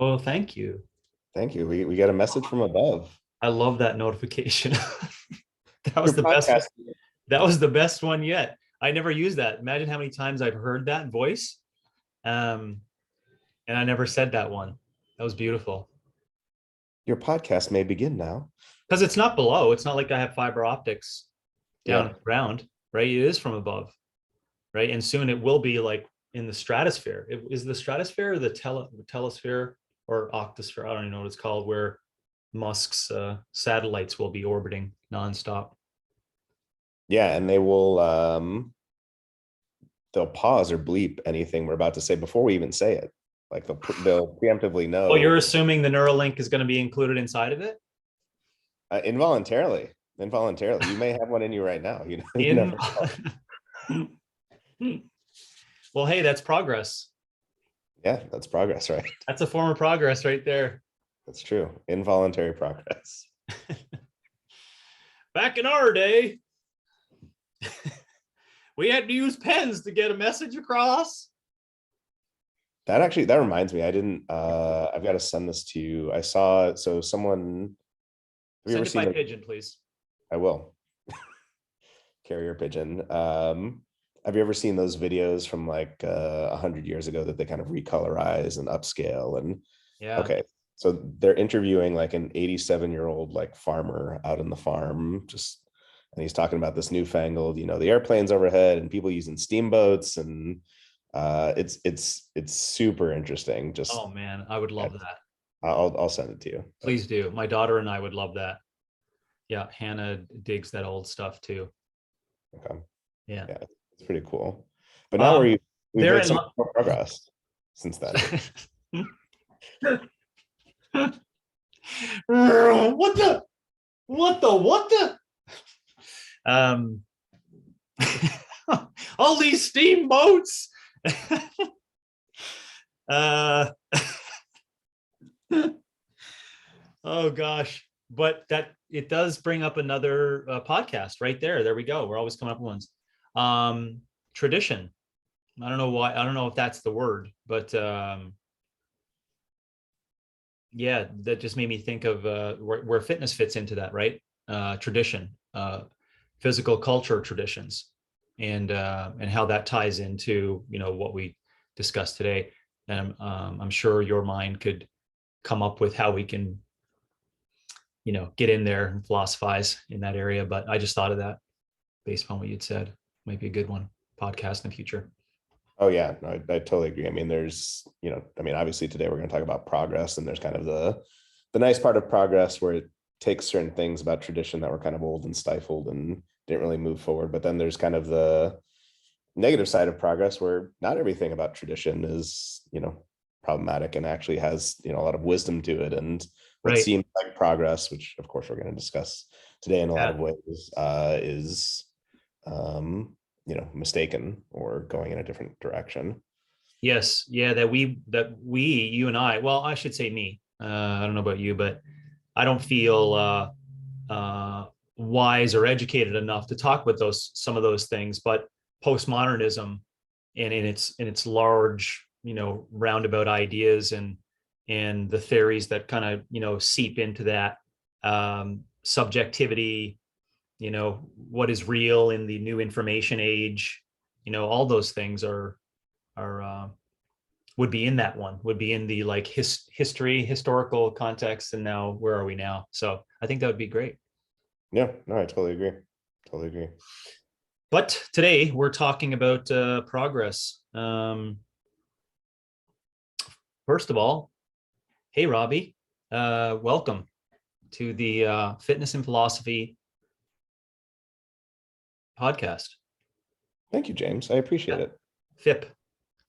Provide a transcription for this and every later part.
Oh, thank you. Thank you. We got a message from above. I love that notification. That Your was the best. podcast. That was the best one yet. I never used that. Imagine how many times I've heard that voice. Um, and I never said that one. That was beautiful. Your podcast may begin now. Because it's not below. It's not like I have fiber optics down Yeah. at the ground, right? It is from above, right? And soon it will be like in the stratosphere. Is the stratosphere or the telesphere or octosphere? I don't even know what it's called, where Musk's satellites will be orbiting nonstop. Yeah, and they'll pause or bleep anything we're about to say before we even say it. Like they'll preemptively Well, you're know assuming the Neuralink is going to be included inside of it? involuntarily. Involuntarily. You may have one in you right now. You In never know. Well, hey, that's progress. Yeah, that's progress, right? That's a form of progress right there. That's true. Involuntary progress. Back in our day, we had to use pens to get a message across. That reminds me. I didn't I've got to send this to you. I saw someone have you Send ever it by seen it? pigeon, please. I will. Carrier pigeon. Have you ever seen those videos from like 100 years ago that they kind of recolorize and upscale? And Yeah. okay, so they're interviewing like an 87-year-old like farmer out in the farm, and he's talking about this newfangled, the airplanes overhead and people using steamboats, and it's super interesting. Oh man, I would love that. I'll send it to you. Please do. My daughter and I would love that. Yeah, Hannah digs that old stuff too. Okay. Yeah. Yeah, it's pretty cool. But now we've They're made in some more progress since then. what the all these steamboats. uh oh gosh, but that it does bring up another podcast right there we go. We're always coming up with ones. Tradition. I don't know why. I don't know if that's the word, but yeah, that just made me think of where fitness fits into that, right? Tradition, physical culture traditions, and how that ties into what we discussed today. And I'm sure your mind could come up with how we can get in there and philosophize in that area. But I just thought of that based on what you'd said. Might be a good one podcast in the future. Oh yeah, no, I totally agree. I mean, obviously today we're going to talk about progress, and there's kind of the nice part of progress where it takes certain things about tradition that were kind of old and stifled and didn't really move forward. But then there's kind of the negative side of progress where not everything about tradition is, problematic and actually has, a lot of wisdom to it. And what Right. seems like progress, which of course we're going to discuss today in a lot Yeah. of ways, is mistaken or going in a different direction. Yes. Yeah. You and I, well, I should say me. I don't know about you, but I don't feel wise or educated enough to talk with some of those things. But postmodernism, and in its large, roundabout ideas and the theories that kind of seep into that, subjectivity, what is real in the new information age, all those things are would be in that one, would be in the like historical context. And now where are we now? So I think that would be great. Yeah, no, I totally agree. Totally agree. But today we're talking about progress. First of all, hey Robby, welcome to the Fitness and Philosophy podcast. Thank you, James. I appreciate it. FIP.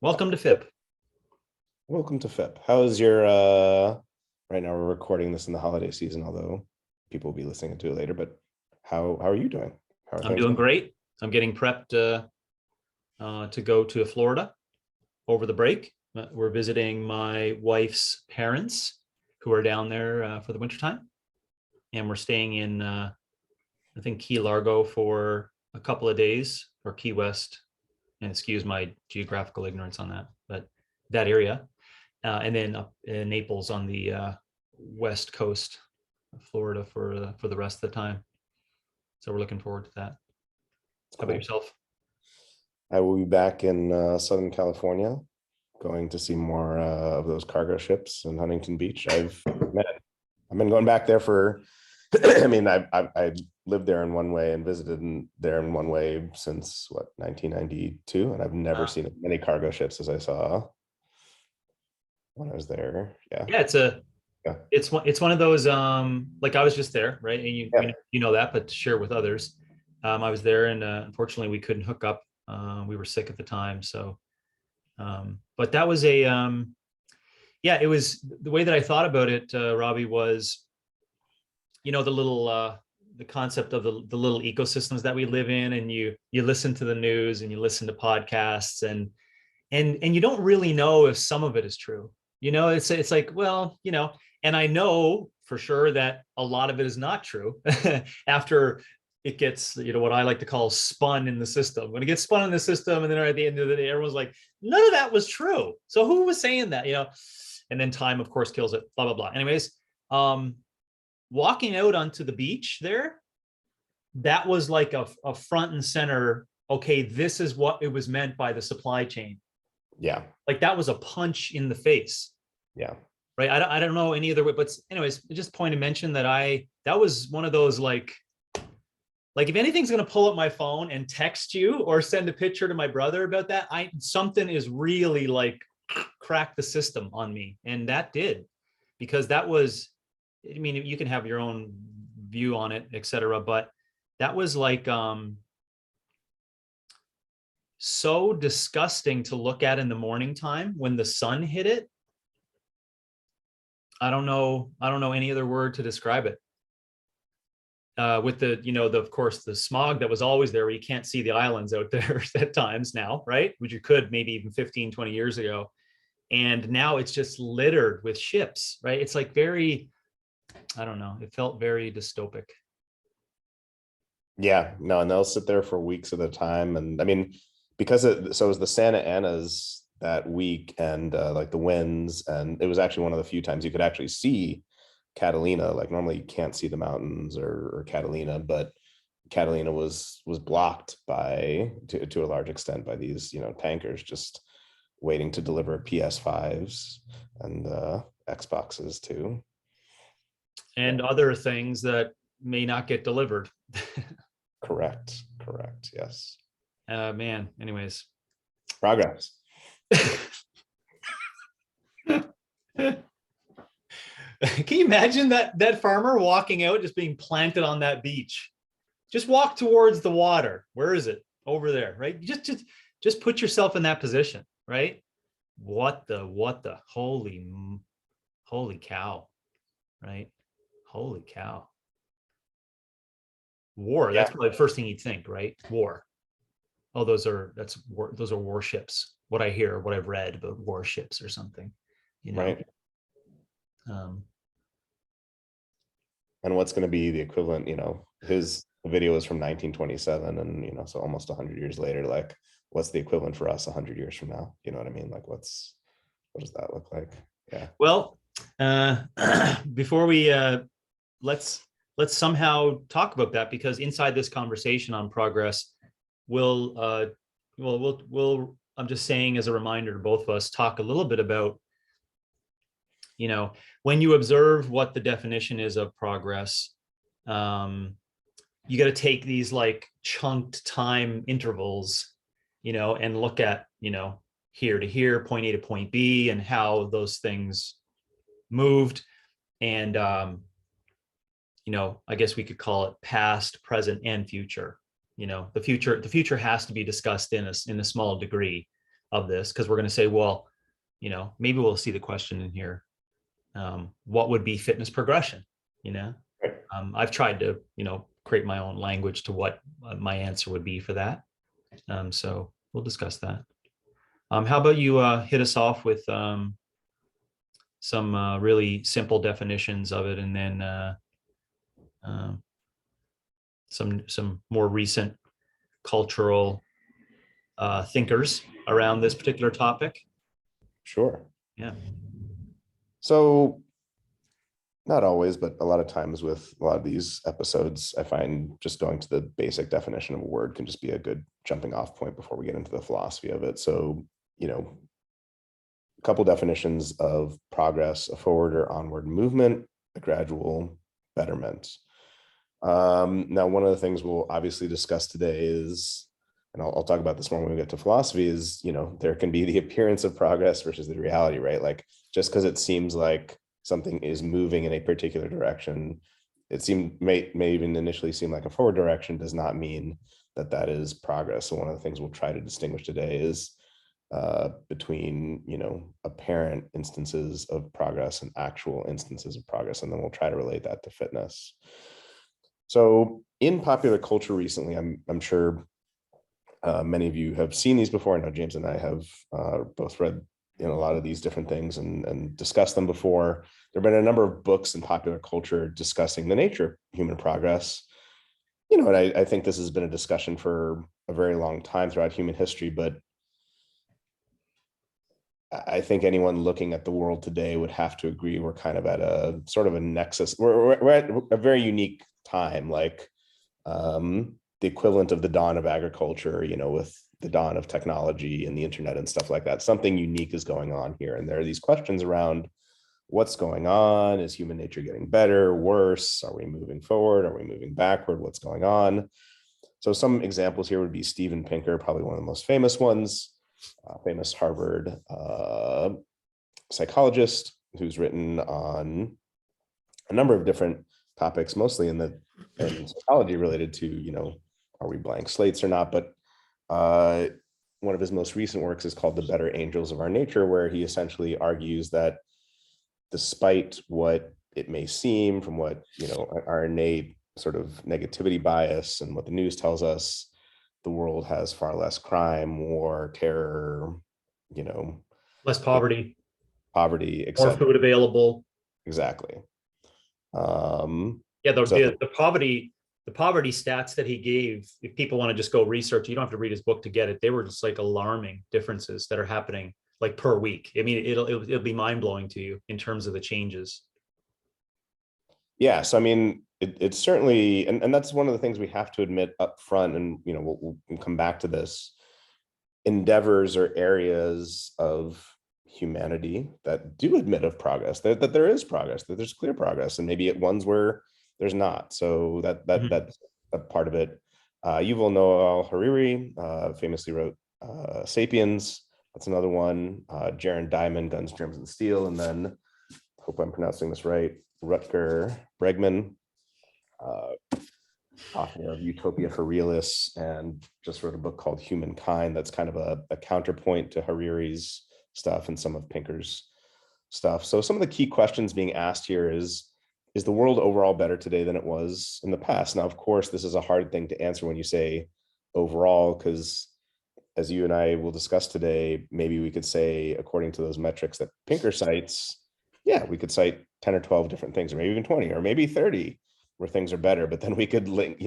Welcome to FIP. Welcome to FIP. How is your right now we're recording this in the holiday season, although people will be listening to it later, but how are you doing? I'm doing great. I'm getting prepped to go to Florida over the break. We're visiting my wife's parents who are down there for the wintertime. And we're staying in, I think, Key Largo for a couple of days, or Key West. And excuse my geographical ignorance on that, but that area. and then up in Naples on the west coast of Florida for the rest of the time. So we're looking forward to that. How about yourself? I will be back in Southern California, going to see more of those cargo ships in Huntington Beach. I've been going back there for, I mean, I lived there in one way and visited there in one way since what, 1992, and I've never seen as many cargo ships as I saw when I was there. Yeah. Yeah, Yeah. it's one of those like I was just there, right? And Yeah. you know that, but to share with others. I was there, and unfortunately we couldn't hook up. We were sick at the time, so but that was a yeah, it was the way that I thought about it, Robbie, was, you know, the concept of the little ecosystems that we live in, and you listen to the news and you listen to podcasts, and you don't really know if some of it is true. You know, it's like, well, you know, and I know for sure that a lot of it is not true after it gets, you know, what I like to call spun in the system. When it gets spun in the system, and then at the end of the day, everyone's like, none of that was true. So who was saying that, you know? And then time, of course, kills it, blah, blah, blah. Anyways, walking out onto the beach there, that was like a front and center, okay, this is what it was meant by the supply chain. Yeah. Like that was a punch in the face. Yeah. Right. I don't know any other way, but anyways, just point to mention that that was one of those, like if anything's going to pull up my phone and text you or send a picture to my brother about that, something is really like cracked the system on me. And that did, because that was, I mean, you can have your own view on it, etc. But that was like, so disgusting to look at in the morning time when the sun hit it. I don't know any other word to describe it. With the, you know, of course, the smog that was always there, where you can't see the islands out there at times now, right? Which you could maybe even 15, 20 years ago. And now it's just littered with ships, right? It's like very, I don't know, it felt very dystopic. Yeah, no, and they'll sit there for weeks at a time. And I mean, because it was the Santa Anas that week, and like the winds, and it was actually one of the few times you could actually see Catalina. Like normally you can't see the mountains or Catalina, but Catalina was blocked by to a large extent by these, you know, tankers just waiting to deliver PS5s and Xboxes too. And other things that may not get delivered. Correct. Yes. Man, anyways. Progress. Can you imagine that farmer walking out, just being planted on that beach? Just walk towards the water. Where is it? Over there, right? Just put yourself in that position, right? What the holy cow, right? Holy cow. War. Yeah. That's probably the first thing you'd think, right? War. Oh, those are warships. What I hear, what I've read about warships or something, you know. Right. Um, and what's going to be the equivalent, you know, his video is from 1927, and, you know, so almost 100 years later, like what's the equivalent for us 100 years from now? You know what I mean? Like what does that look like? Yeah. Well, before we let's somehow talk about that, because inside this conversation on progress, we'll I'm just saying as a reminder to both of us, talk a little bit about, you know, when you observe what the definition is of progress, you got to take these like chunked time intervals, you know, and look at, you know, here to here, point A to point B, and how those things moved. And, you know, I guess we could call it past, present, and future. You know, the future has to be discussed in a small degree of this, because we're going to say, well, you know, maybe we'll see the question in here. What would be fitness progression? You know, I've tried to, you know, create my own language to what my answer would be for that. So we'll discuss that. How about you hit us off with some really simple definitions of it, and then some more recent cultural thinkers around this particular topic. Sure. Yeah. So not always, but a lot of times with a lot of these episodes, I find just going to the basic definition of a word can just be a good jumping off point before we get into the philosophy of it. So, a couple definitions of progress: a forward or onward movement, a gradual betterment. Now, one of the things we'll obviously discuss today is, and I'll talk about this more when we get to philosophy, is, there can be the appearance of progress versus the reality, right? Like, just because it seems like something is moving in a particular direction, may even initially seem like a forward direction, does not mean that that is progress. So one of the things we'll try to distinguish today is between, apparent instances of progress and actual instances of progress. And then we'll try to relate that to fitness. So in popular culture recently, I'm sure many of you have seen these before. I know James and I have both read a lot of these different things and discussed them before. There have been a number of books in popular culture discussing the nature of human progress. And I think this has been a discussion for a very long time throughout human history, but I think anyone looking at the world today would have to agree we're kind of at a sort of a nexus. We're at a very unique time, like the equivalent of the dawn of agriculture, with the dawn of technology and the internet and stuff like that. Something unique is going on here. And there are these questions around what's going on. Is human nature getting better, worse? Are we moving forward? Are we moving backward? What's going on? So some examples here would be Steven Pinker, probably one of the most famous ones, famous Harvard psychologist who's written on a number of different topics, mostly in psychology related to, are we blank slates or not? But one of his most recent works is called The Better Angels of Our Nature, where he essentially argues that despite what it may seem from what, our innate sort of negativity bias and what the news tells us, the world has far less crime, war, terror, less poverty, poverty, more etc. food available. Exactly. Yeah, the poverty stats that he gave, if people want to just go research, you don't have to read his book to get it. They were just like alarming differences that are happening like per week. I mean, it'll be mind blowing to you in terms of the changes. Yeah. So, I mean, it's certainly, and that's one of the things we have to admit up front, and, we'll come back to this, endeavors or areas of humanity that do admit of progress, that there is progress, that there's clear progress, and maybe at ones where there's not. So that's a part of it. Yuval Noah Harari famously wrote Sapiens. That's another one. Jaron Diamond, Guns, Germs, and Steel. And then, hope I'm pronouncing this right, Rutger Bregman, author of Utopia for Realists, and just wrote a book called Humankind. That's kind of a counterpoint to Harari's stuff and some of Pinker's stuff. So some of the key questions being asked here is the world overall better today than it was in the past? Now, of course, this is a hard thing to answer when you say overall, because as you and I will discuss today, maybe we could say, according to those metrics that Pinker cites, yeah, we could cite 10 or 12 different things, or maybe even 20, or maybe 30 where things are better, but then we could link,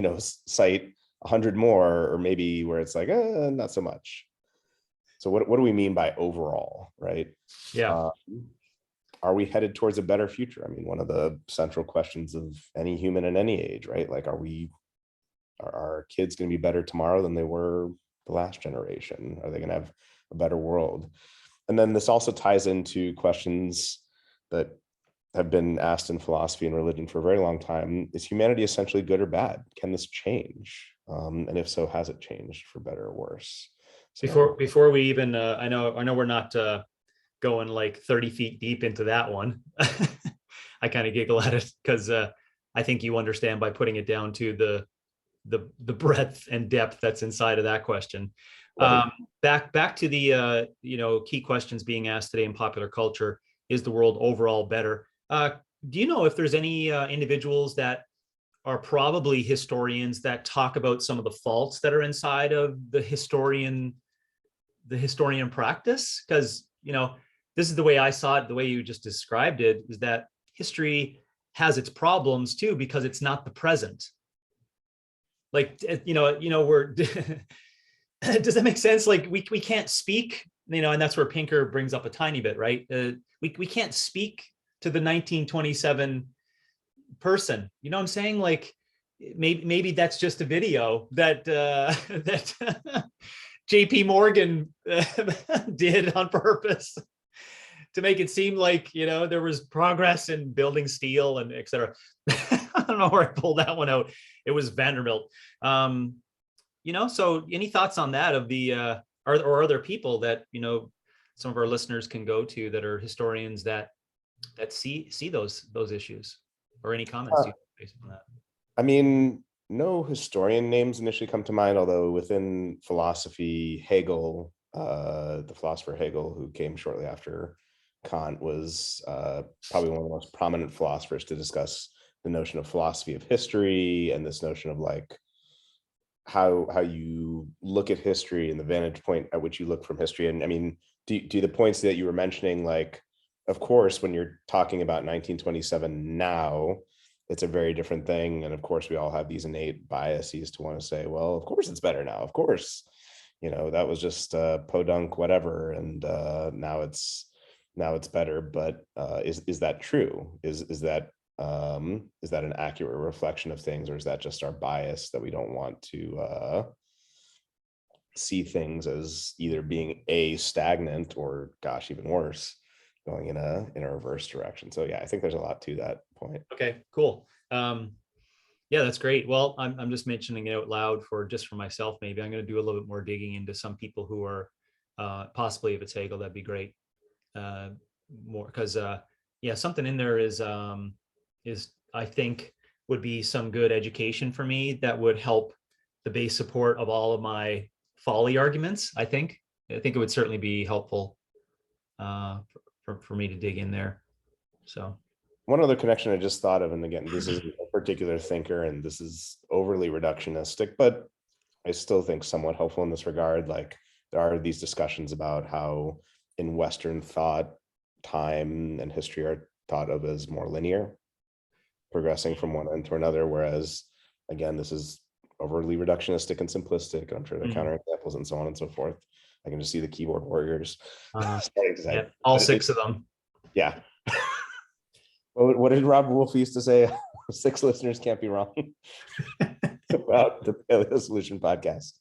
cite 100 more, or maybe where it's like, not so much. So what do we mean by overall, right? Yeah. Are we headed towards a better future? I mean, one of the central questions of any human in any age, right? Like, are our kids going to be better tomorrow than they were the last generation? Are they going to have a better world? And then this also ties into questions that have been asked in philosophy and religion for a very long time. Is humanity essentially good or bad? Can this change? And if so, has it changed for better or worse? So, before we even, I know we're not going like 30 feet deep into that one. I kind of giggle at it because I think you understand by putting it down to the breadth and depth that's inside of that question. Right. Back to the key questions being asked today in popular culture: is the world overall better? Do you know if there's any individuals that are probably historians that talk about some of the faults that are inside of the historian practice? Because this is the way I saw it, the way you just described it, is that history has its problems too, because it's not the present. Like, we're, does that make sense? Like we can't speak, and that's where Pinker brings up a tiny bit, right? We can't speak to the 1927 person. You know what I'm saying? Like maybe that's just a video that that JP Morgan did on purpose to make it seem like, you know, there was progress in building steel and et cetera. I don't know where I pulled that one out. It was Vanderbilt. You know, so any thoughts on that of the, are there people that, you know, some of our listeners can go to that are historians that see those issues, or any comments you based on that? I mean, no historian names initially come to mind, although within philosophy, Hegel, the philosopher Hegel, who came shortly after Kant, was probably one of the most prominent philosophers to discuss the notion of philosophy of history and this notion of like how you look at history and the vantage point at which you look from history. And I mean, do the points that you were mentioning, like, of course, when you're talking about 1927 now, it's a very different thing. And of course, we all have these innate biases to want to say, well, of course it's better now. Of course, you know, that was just podunk, whatever. And now it's better. But is that true? Is that an accurate reflection of things, or is that just our bias that we don't want to see things as either being stagnant or, gosh, even worse, going in a reverse direction? So yeah, I think there's a lot to that point. Okay, cool. Yeah, that's great. Well, I'm just mentioning it out loud for myself. Maybe I'm going to do a little bit more digging into some people who are possibly, if it's Hegel, that'd be great. More because yeah, something in there is I think would be some good education for me that would help the base support of all of my folly arguments. I think it would certainly be helpful for me to dig in there. So one other connection I just thought of, and again, this is a particular thinker and this is overly reductionistic, but I still think somewhat helpful in this regard. Like, there are these discussions about how in Western thought, time and history are thought of as more linear, progressing from one end to another, whereas again, this is overly reductionistic and simplistic, and I'm sure there are counterexamples and so on and so forth. I can just see the keyboard warriors. Yeah, all six of them. Yeah. What did Rob Wolf used to say? 6 listeners can't be wrong about the Paleo Solution podcast.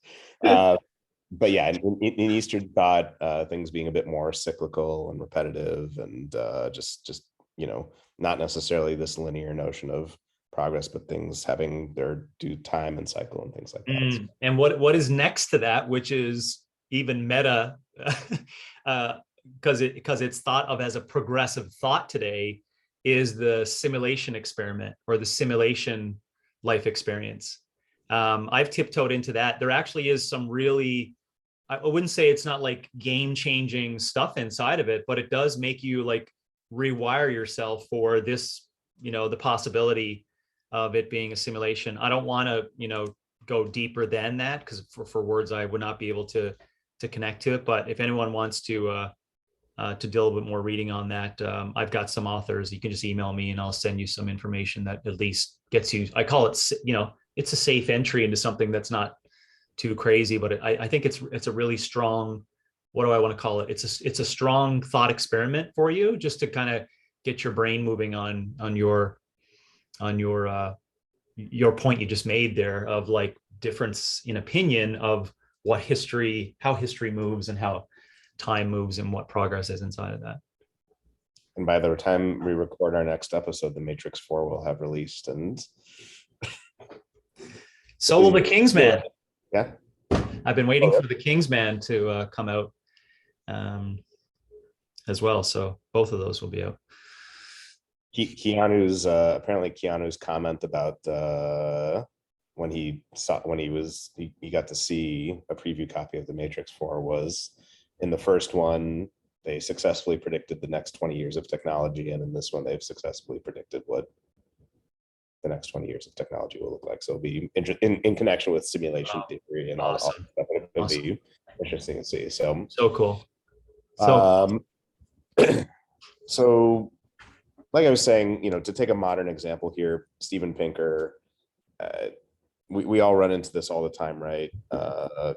But yeah, in Eastern thought, things being a bit more cyclical and repetitive, and just you know, not necessarily this linear notion of progress, but things having their due time and cycle and things like that. So. And what is next to that, which is even meta, because it's thought of as a progressive thought today, is the simulation experiment or the simulation life experience. I've tiptoed into that. There actually is some really, I wouldn't say it's not like game-changing stuff inside of it, but it does make you like rewire yourself for this, you know, the possibility of it being a simulation. I don't want to, you know, go deeper than that, because for words I would not be able to connect to it. But if anyone wants to do a little bit more reading on that, I've got some authors. You can just email me and I'll send you some information that at least gets you, I call it, you know, it's a safe entry into something that's not too crazy, but I think it's a really strong, what do I want to call it? It's a strong thought experiment for you, just to kind of get your brain moving on your point you just made there of like difference in opinion of what history, how history moves and how time moves and what progress is inside of that. And by the time we record our next episode, the Matrix 4 will have released, and so will the Kingsman. Yeah, I've been waiting for the Kingsman to come out as well. So both of those will be out. Keanu's apparently Keanu's comment about when he got to see a preview copy of the Matrix 4 was, in the first one they successfully predicted the next 20 years of technology, and in this one they've successfully predicted what the next 20 years of technology will look like. So it'll be in connection with simulation theory and all stuff. It'll be interesting to see. So cool. So so like I was saying, you know, to take a modern example here, Steven Pinker, we all run into this all the time, right?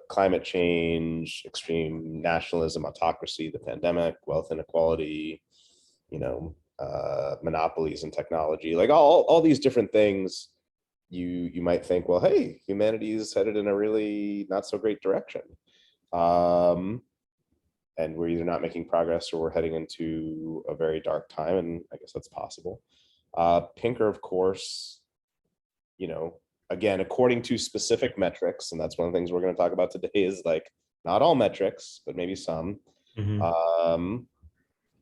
Climate change, extreme nationalism, autocracy, the pandemic, wealth inequality, you know, monopolies in technology, like all these different things, you might think, well, hey, humanity is headed in a really not so great direction. And we're either not making progress or we're heading into a very dark time. And I guess that's possible. Pinker, of course, again, according to specific metrics, and that's one of the things we're going to talk about today, is like not all metrics, but maybe some. Mm-hmm.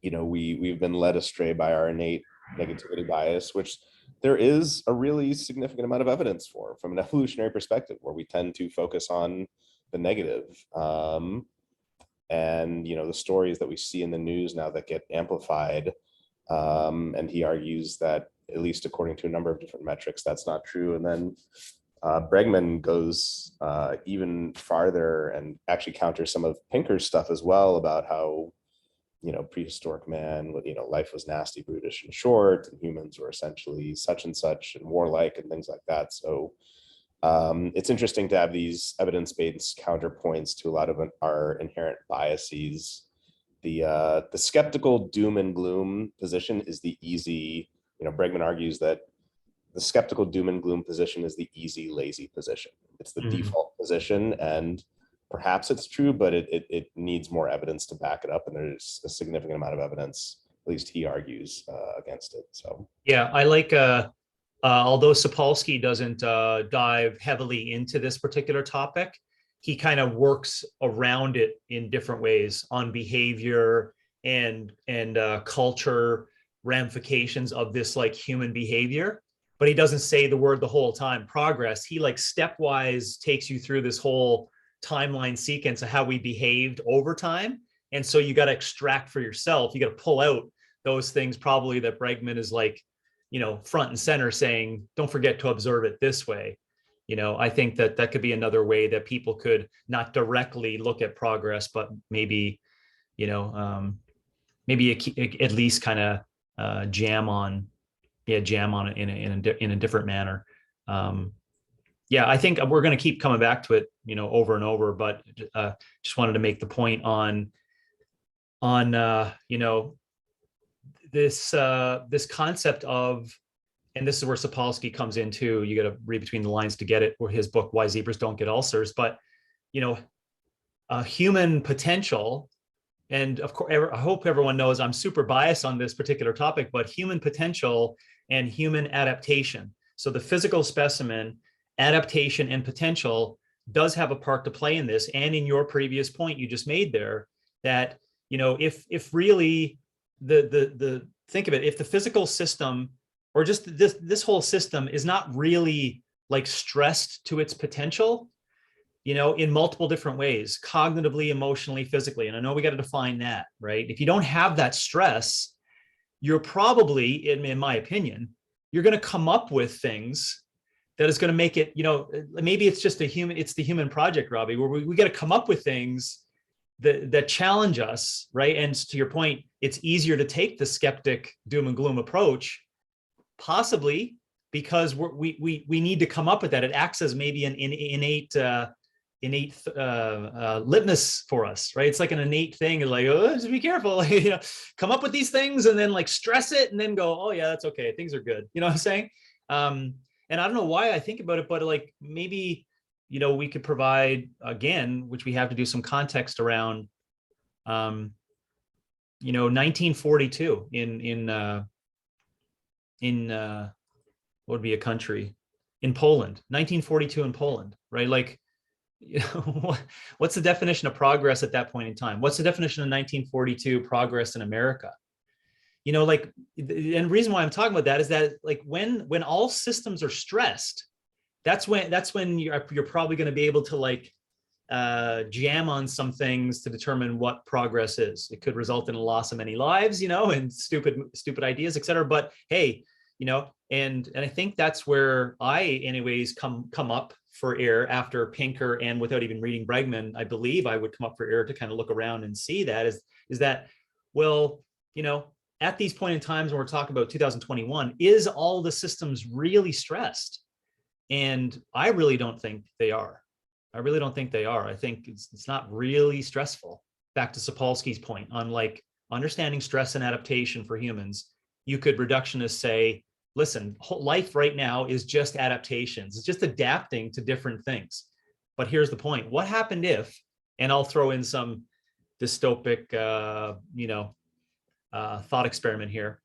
We've been led astray by our innate negativity bias, which there is a really significant amount of evidence for from an evolutionary perspective, where we tend to focus on the negative. And the stories that we see in the news now that get amplified, and he argues that, at least according to a number of different metrics, that's not true. And then Bregman goes even farther and actually counters some of Pinker's stuff as well, about how prehistoric man, life was nasty, brutish, and short, and humans were essentially such and such and warlike and things like that. So it's interesting to have these evidence-based counterpoints to a lot of our inherent biases. The skeptical doom and gloom position is the easy. Bregman argues that the skeptical doom and gloom position is the easy, lazy position. It's the default position, and perhaps it's true, but it needs more evidence to back it up. And there's a significant amount of evidence, at least he argues, against it. So yeah, I like. Although Sapolsky doesn't dive heavily into this particular topic, he kind of works around it in different ways on behavior and culture ramifications of this like human behavior. But he doesn't say the word the whole time, progress. He like stepwise takes you through this whole timeline sequence of how we behaved over time. And so you got to extract for yourself. You got to pull out those things probably that Bregman is like, front and center saying, don't forget to observe it this way. I think that could be another way that people could not directly look at progress, but maybe, maybe at least kind of jam on it in a different manner. Yeah, I think we're going to keep coming back to it, over and over, but just wanted to make the point on this concept of, and this is where Sapolsky comes in too. You got to read between the lines to get it, or his book, Why Zebras Don't Get Ulcers. But, human potential, and of course, I hope everyone knows I'm super biased on this particular topic, but human potential and human adaptation. So the physical specimen, adaptation and potential does have a part to play in this. And in your previous point you just made there, that, if really the think of it, if the physical system, or just this whole system, is not really like stressed to its potential, in multiple different ways, cognitively, emotionally, physically. And I know we got to define that, right? If you don't have that stress, you're probably, in my opinion, you're going to come up with things that is going to make it, maybe it's just it's the human project, Robbie, where we got to come up with things that challenge us, right? And to your point, it's easier to take the skeptic doom and gloom approach, possibly because we need to come up with that. It acts as maybe an innate litmus for us, right? It's like an innate thing, like, oh, just be careful, come up with these things and then like stress it and then go, oh yeah, that's okay, things are good. You know what I'm saying? And I don't know why I think about it, but like maybe, we could provide, again, which we have to do some context around, 1942 in what would be a country, in Poland, 1942 in Poland, right? Like, what's the definition of progress at that point in time? What's the definition of 1942 progress in America? Like, and the reason why I'm talking about that is that, like, when all systems are stressed, that's when you're probably going to be able to like jam on some things to determine what progress is. It could result in a loss of many lives, and stupid ideas, etc. But hey, and I think that's where I, anyways, come up for air after Pinker, and without even reading Bregman, I believe I would come up for air to kind of look around and see that is that, well, at these point in times when we're talking about 2021, is all the systems really stressed? And I really don't think they are. I really don't think they are. I think it's not really stressful. Back to Sapolsky's point on like understanding stress and adaptation for humans. you could reductionist say, listen, life right now is just adaptations. It's just adapting to different things. But here's the point. What happened if, and I'll throw in some dystopic, thought experiment here.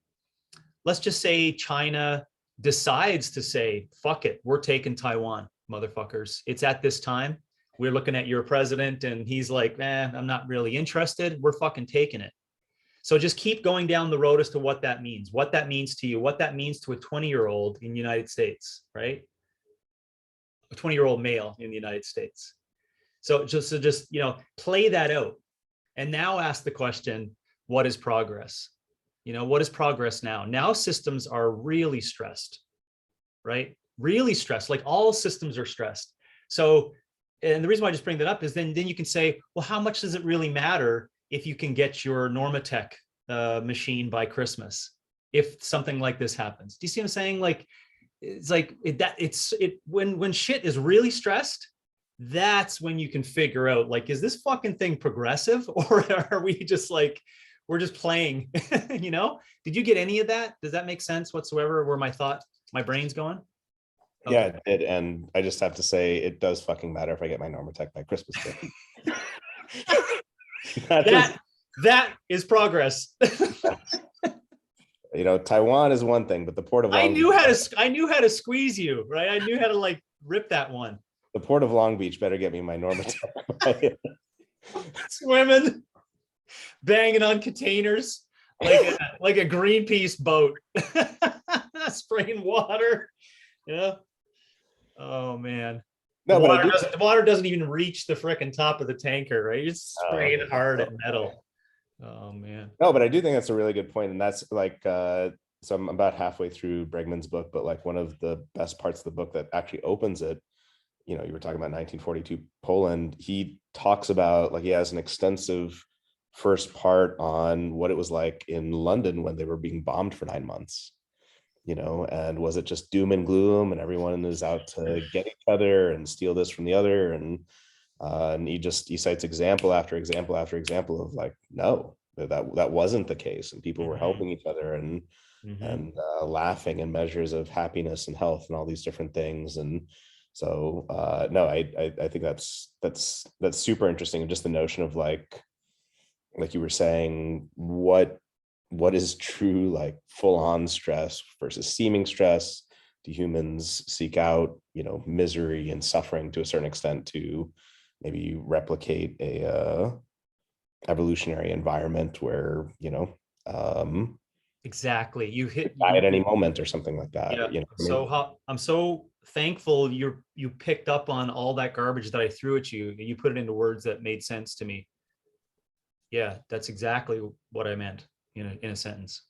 Let's just say China decides to say, fuck it, we're taking Taiwan, motherfuckers. It's at this time. We're looking at your president and he's like, I'm not really interested. We're fucking taking it. So just keep going down the road as to what that means to you, what that means to a 20-year-old in the United States, right? A 20-year-old male in the United States. So just play that out. And now ask the question, what is progress? What is progress now? Now systems are really stressed, right? Really stressed, like all systems are stressed. So, and the reason why I just bring that up is then you can say, well, how much does it really matter if you can get your Normatec machine by Christmas, if something like this happens? Do you see what I'm saying? Like, it's like when shit is really stressed, that's when you can figure out, like, is this fucking thing progressive, or are we just like, we're just playing? Did you get any of that? Does that make sense whatsoever, where my brain's going? Okay. Yeah, it did. And I just have to say, it does fucking matter if I get my Normatec by Christmas Day. That is progress. Taiwan is one thing, but the Port of Long Beach, I knew how to squeeze you, right? I knew how to like rip that one. The Port of Long Beach better get me my Normatec. Swimming, banging on containers like a Greenpeace boat, spraying water. Yeah. Oh man. No, the water doesn't even reach the frickin' top of the tanker, right? It's spraying hard at metal. Oh man. No, but I do think that's a really good point. And that's like, so I'm about halfway through Bregman's book, but like one of the best parts of the book that actually opens it, you were talking about 1942 Poland. He talks about, like, he has an extensive first part on what it was like in London when they were being bombed for 9 months. And was it just doom and gloom and everyone is out to get each other and steal this from the other? And he cites example after example after example of like, no, that wasn't the case. And people were helping each other and laughing, and measures of happiness and health and all these different things. And so no, I think that's super interesting. And just the notion of like you were saying, what is true, like full on stress versus seeming stress? Do humans seek out, misery and suffering to a certain extent to maybe replicate a evolutionary environment where, exactly, you hit die at any moment or something like that? Yeah. I'm so thankful you picked up on all that garbage that I threw at you. You put it into words that made sense to me. Yeah, that's exactly what I meant in a sentence.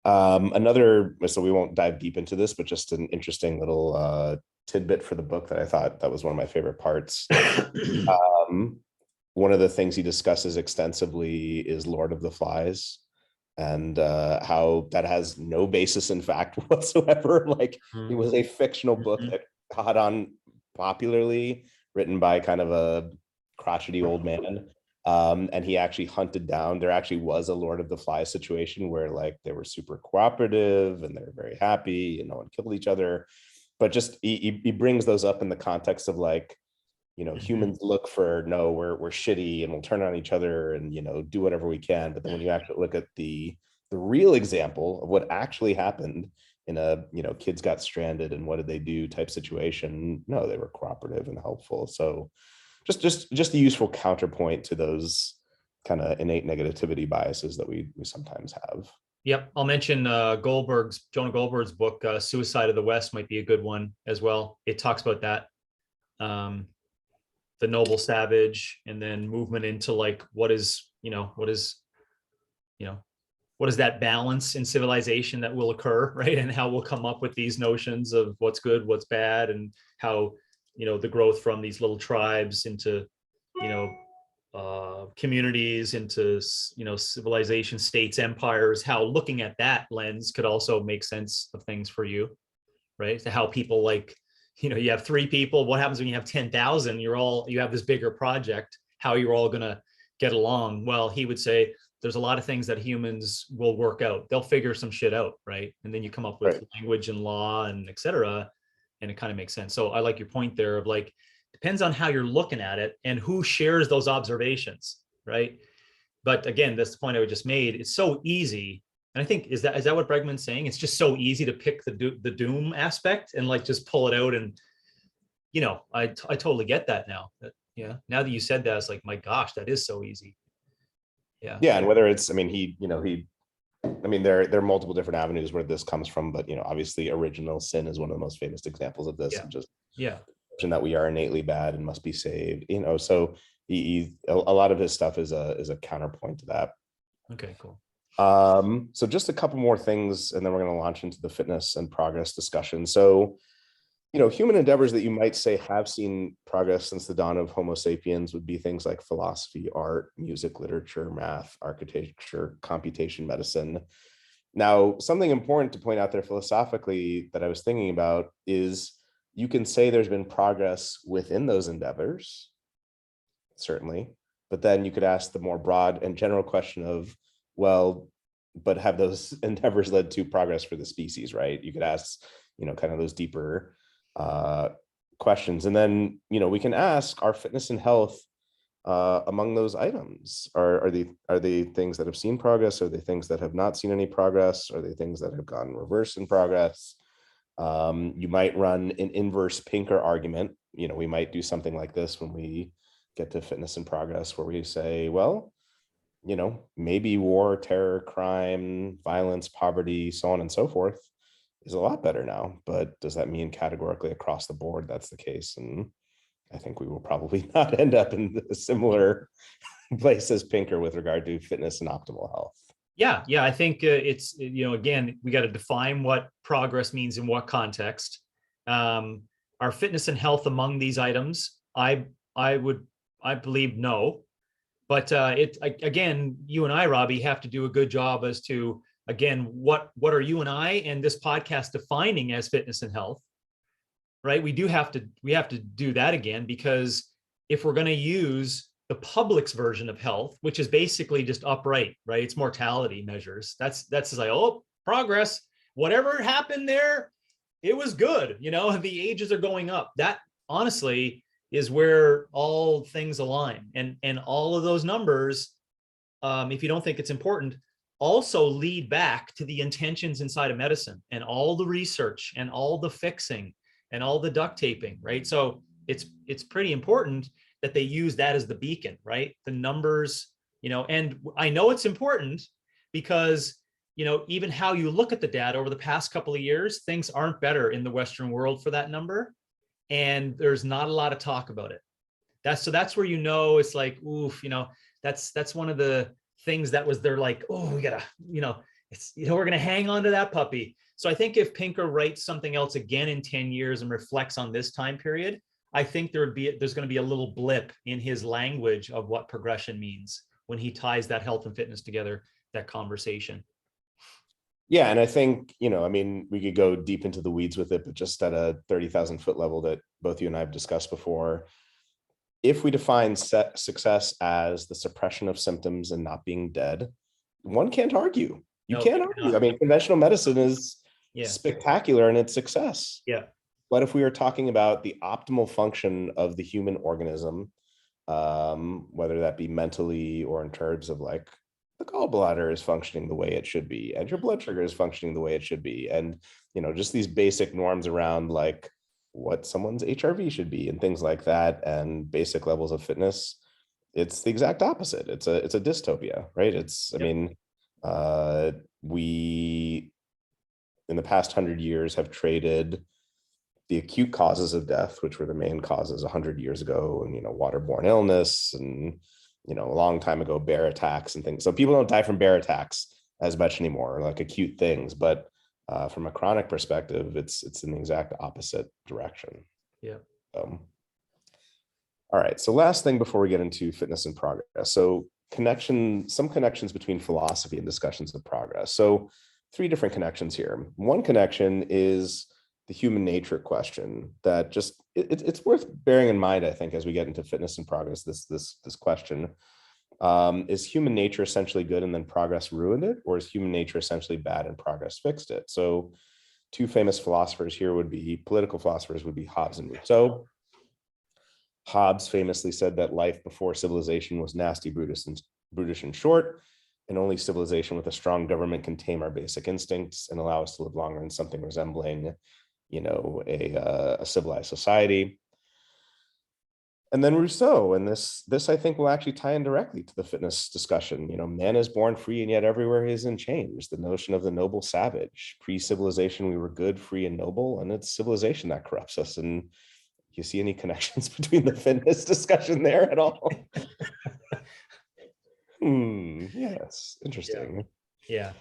So we won't dive deep into this, but just an interesting little tidbit for the book that I thought that was one of my favorite parts. One of the things he discusses extensively is Lord of the Flies, and how that has no basis in fact whatsoever. Like, it was a fictional book that caught on popularly, written by kind of a crotchety old man. And he actually hunted down, there actually was a Lord of the Flies situation where like they were super cooperative and they were very happy and no one killed each other. But just he brings those up in the context of like, humans look for, no, we're shitty and we'll turn on each other and do whatever we can. But then when you actually look at the real example of what actually happened in a kids got stranded and what did they do type situation, no, they were cooperative and helpful. So just a useful counterpoint to those kind of innate negativity biases that we sometimes have. Yep. I'll mention Jonah Goldberg's book, Suicide of the West might be a good one as well. It talks about that. The noble savage, and then movement into like, what is that balance in civilization that will occur, right? And how we'll come up with these notions of what's good, what's bad, and how, the growth from these little tribes into, communities, into, civilization, states, empires, how looking at that lens could also make sense of things for you, right? To how people like, you have 3 people. What happens when you have 10,000? You have this bigger project, how you're all going to get along? Well, he would say there's a lot of things that humans will work out. They'll figure some shit out, right? And then you come up with Right. language and law and et cetera, and it kind of makes sense. So I like your point there of like, depends on how you're looking at it and who shares those observations, right? But again, that's the point I just made. It's so easy. And I think, is that what Bregman's saying? It's just so easy to pick the doom aspect and like just pull it out. And, I totally get that now. Yeah. Now that you said that, it's like, my gosh, that is so easy. Yeah. Yeah. And whether it's, I mean, there are multiple different avenues where this comes from, but, obviously original sin is one of the most famous examples of this. Yeah. And just Yeah. that we are innately bad and must be saved, so a lot of his stuff is a counterpoint to that. Okay, cool. So just a couple more things, and then we're going to launch into the fitness and progress discussion. So, human endeavors that you might say have seen progress since the dawn of Homo sapiens would be things like philosophy, art, music, literature, math, architecture, computation, medicine. Now, something important to point out there philosophically that I was thinking about is you can say there's been progress within those endeavors, certainly, but then you could ask the more broad and general question of, well, but have those endeavors led to progress for the species, right? You could ask, kind of those deeper questions. And then, we can ask, are fitness and health among those items? Are they things that have seen progress? Are they things that have not seen any progress? Are they things that have gone reverse in progress? You might run an inverse Pinker argument. We might do something like this when we get to fitness and progress, where we say, well, maybe war, terror, crime, violence, poverty, so on and so forth is a lot better now. But does that mean categorically across the board that's the case? And I think we will probably not end up in a similar place as Pinker with regard to fitness and optimal health. Yeah. I think it's, again, we got to define what progress means in what context. Are fitness and health among these items? I believe no. But again, you and I, Robbie, have to do a good job as to, again, what are you and I and this podcast defining as fitness and health, right? We have to do that again, because if we're going to use the public's version of health, which is basically just upright, right? It's mortality measures. That's like, oh, progress, whatever happened there, it was good. The ages are going up. That honestly is where all things align. And all of those numbers, if you don't think it's important, also lead back to the intentions inside of medicine and all the research and all the fixing and all the duct taping, right? So it's pretty important that they use that as the beacon, right? The numbers, and I know it's important because, even how you look at the data over the past couple of years, things aren't better in the Western world for that number. And there's not a lot of talk about it. That's where, it's like, oof, that's one of the things that was, they're like, oh, we gotta, it's, we're going to hang on to that puppy. So I think if Pinker writes something else again in 10 years and reflects on this time period, I think there's going to be a little blip in his language of what progression means when he ties that health and fitness together, that conversation. Yeah. And I think, we could go deep into the weeds with it, but just at a 30,000 foot level that both you and I have discussed before, if we define success as the suppression of symptoms and not being dead, one can't argue. You can't argue. I mean, conventional medicine is spectacular in its success. Yeah. But if we are talking about the optimal function of the human organism, whether that be mentally or in terms of like the gallbladder is functioning the way it should be, and your blood sugar is functioning the way it should be, and just these basic norms around like what someone's HRV should be and things like that, and basic levels of fitness, it's the exact opposite. It's a dystopia, right? I mean, we in the past 100 years have traded the acute causes of death, which were the main causes 100 years ago, and waterborne illness, and a long time ago bear attacks and things. So people don't die from bear attacks as much anymore, like acute things, but from a chronic perspective, it's in the exact opposite direction. Yeah. All right. So last thing before we get into fitness and progress. So some connections between philosophy and discussions of progress. So 3 different connections here. One connection is the human nature question that it's worth bearing in mind, I think, as we get into fitness and progress, this question. Is human nature essentially good and then progress ruined it, or is human nature essentially bad and progress fixed it? So two famous philosophers here would be, political philosophers would be Hobbes and Rousseau. Hobbes famously said that life before civilization was nasty, brutish and short, and only civilization with a strong government can tame our basic instincts and allow us to live longer in something resembling, a civilized society. And then Rousseau, and this I think will actually tie in directly to the fitness discussion. Man is born free, and yet everywhere he is in chains. The notion of the noble savage. Pre-civilization, we were good, free, and noble, and it's civilization that corrupts us. And you see any connections between the fitness discussion there at all? Yes, interesting. Yeah.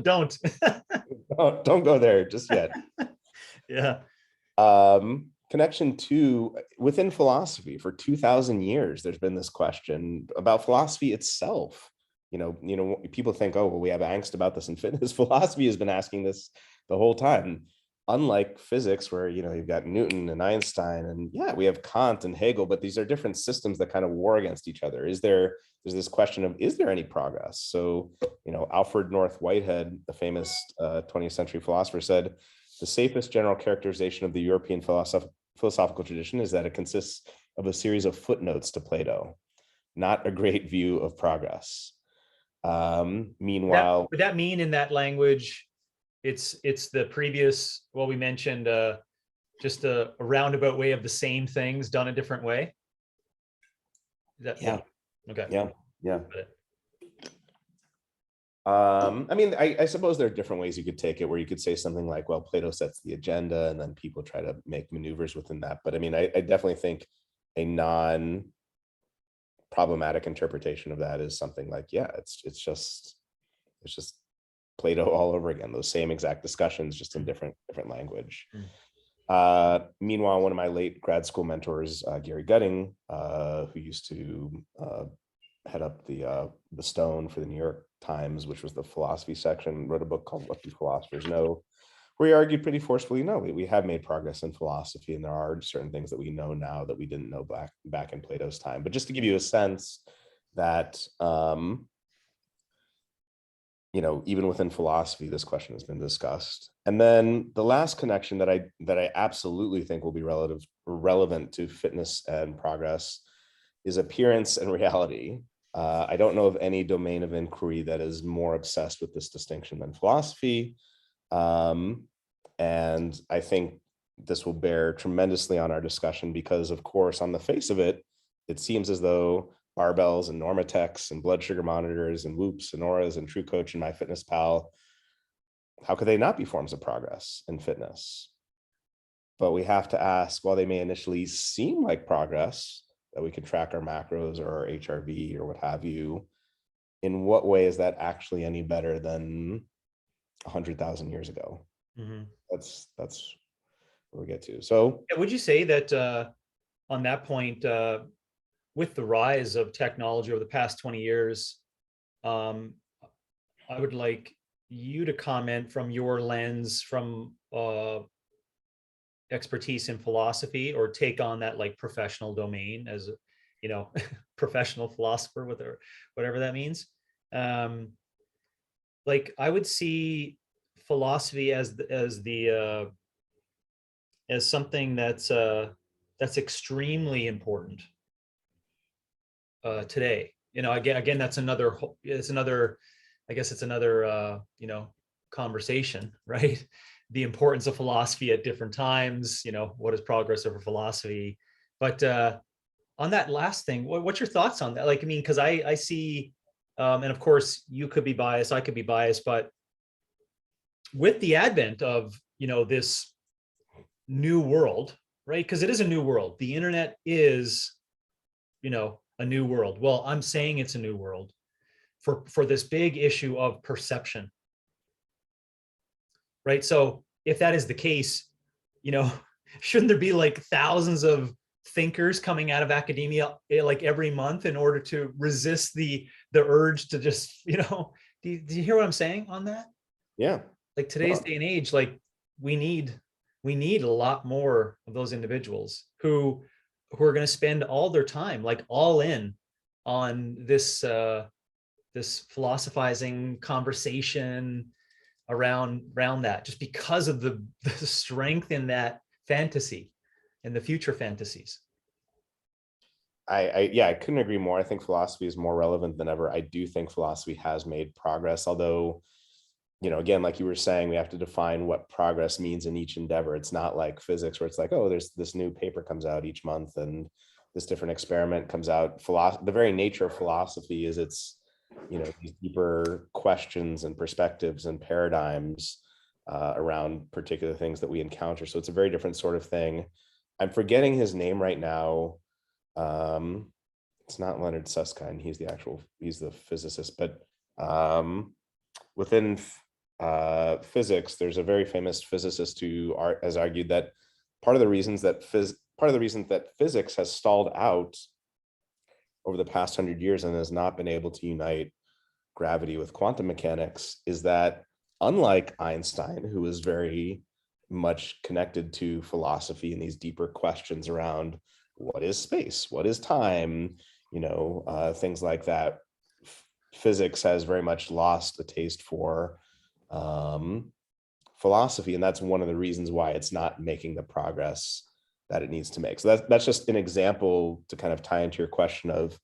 Don't. Don't go there just yet. Yeah. Connection to within philosophy for 2,000 years, there's been this question about philosophy itself. People think, oh, well, we have angst about this in fitness. Philosophy has been asking this the whole time. Unlike physics, where you've got Newton and Einstein, and we have Kant and Hegel, but these are different systems that kind of war against each other. There's this question of, is there any progress? So, Alfred North Whitehead, the famous 20th century philosopher, said the safest general characterization of the European philosophical tradition is that it consists of a series of footnotes to Plato, not a great view of progress. Meanwhile, would that mean in that language, it's the previous, well, we mentioned just a roundabout way of the same things done a different way? Yeah. Okay. Yeah. I suppose there are different ways you could take it, where you could say something like, well, Plato sets the agenda and then people try to make maneuvers within that. But I definitely think a non-problematic interpretation of that is something like, it's just Plato all over again, those same exact discussions, just in different language. Meanwhile, one of my late grad school mentors, Gary Gutting, who used to head up the Stone for the New York Times, which was the philosophy section, wrote a book called What Do Philosophers Know, where he argued pretty forcefully, no, we have made progress in philosophy, and there are certain things that we know now that we didn't know back in Plato's time. But just to give you a sense that even within philosophy, this question has been discussed. And then the last connection that I absolutely think will be relevant to fitness and progress is appearance and reality. I don't know of any domain of inquiry that is more obsessed with this distinction than philosophy. And I think this will bear tremendously on our discussion because, of course, on the face of it, it seems as though barbells and Normatex and blood sugar monitors and Whoops and Auras and TrueCoach and MyFitnessPal, how could they not be forms of progress in fitness? But we have to ask, while they may initially seem like progress, that we can track our macros or our HRV or what have you, in what way is that actually any better than 100,000 years ago? That's where we get to. So would you say that on that point, with the rise of technology over the past 20 years, I would like you to comment from your lens, from expertise in philosophy, or take on that like professional domain as professional philosopher, whatever that means. Like I would see philosophy as something that's extremely important today. Again, that's another, I guess it's another conversation, right? The importance of philosophy at different times, what is progress over philosophy? But on that last thing, what's your thoughts on that? Because I see, and of course you could be biased, I could be biased, but with the advent of, this new world, right? Because it is a new world. The internet is, a new world. Well, I'm saying it's a new world for this big issue of perception, right? So if that is the case, shouldn't there be like thousands of thinkers coming out of academia like every month in order to resist the urge to just, do you hear what I'm saying on that? Yeah. Like today's day and age, like we need we need a lot more of those individuals who are going to spend all their time, like all in on this philosophizing conversation around that, just because of the strength in that fantasy and the future fantasies. Yeah, I couldn't agree more. I think philosophy is more relevant than ever. I do think philosophy has made progress, although, again, like you were saying, we have to define what progress means in each endeavor. It's not like physics where it's like, oh, there's this new paper comes out each month and this different experiment comes out. The very nature of philosophy is it's, these deeper questions and perspectives and paradigms around particular things that we encounter. So it's a very different sort of thing. I'm forgetting his name right now. It's not Leonard Susskind. He's the physicist, but within physics, there's a very famous physicist who has argued that part of the reason that physics has stalled out over the past 100 years and has not been able to unite gravity with quantum mechanics is that, unlike Einstein, who was very much connected to philosophy and these deeper questions around what is space, what is time, things like that, physics has very much lost a taste for philosophy, and that's one of the reasons why it's not making the progress that it needs to make. So that's just an example to kind of tie into your question of,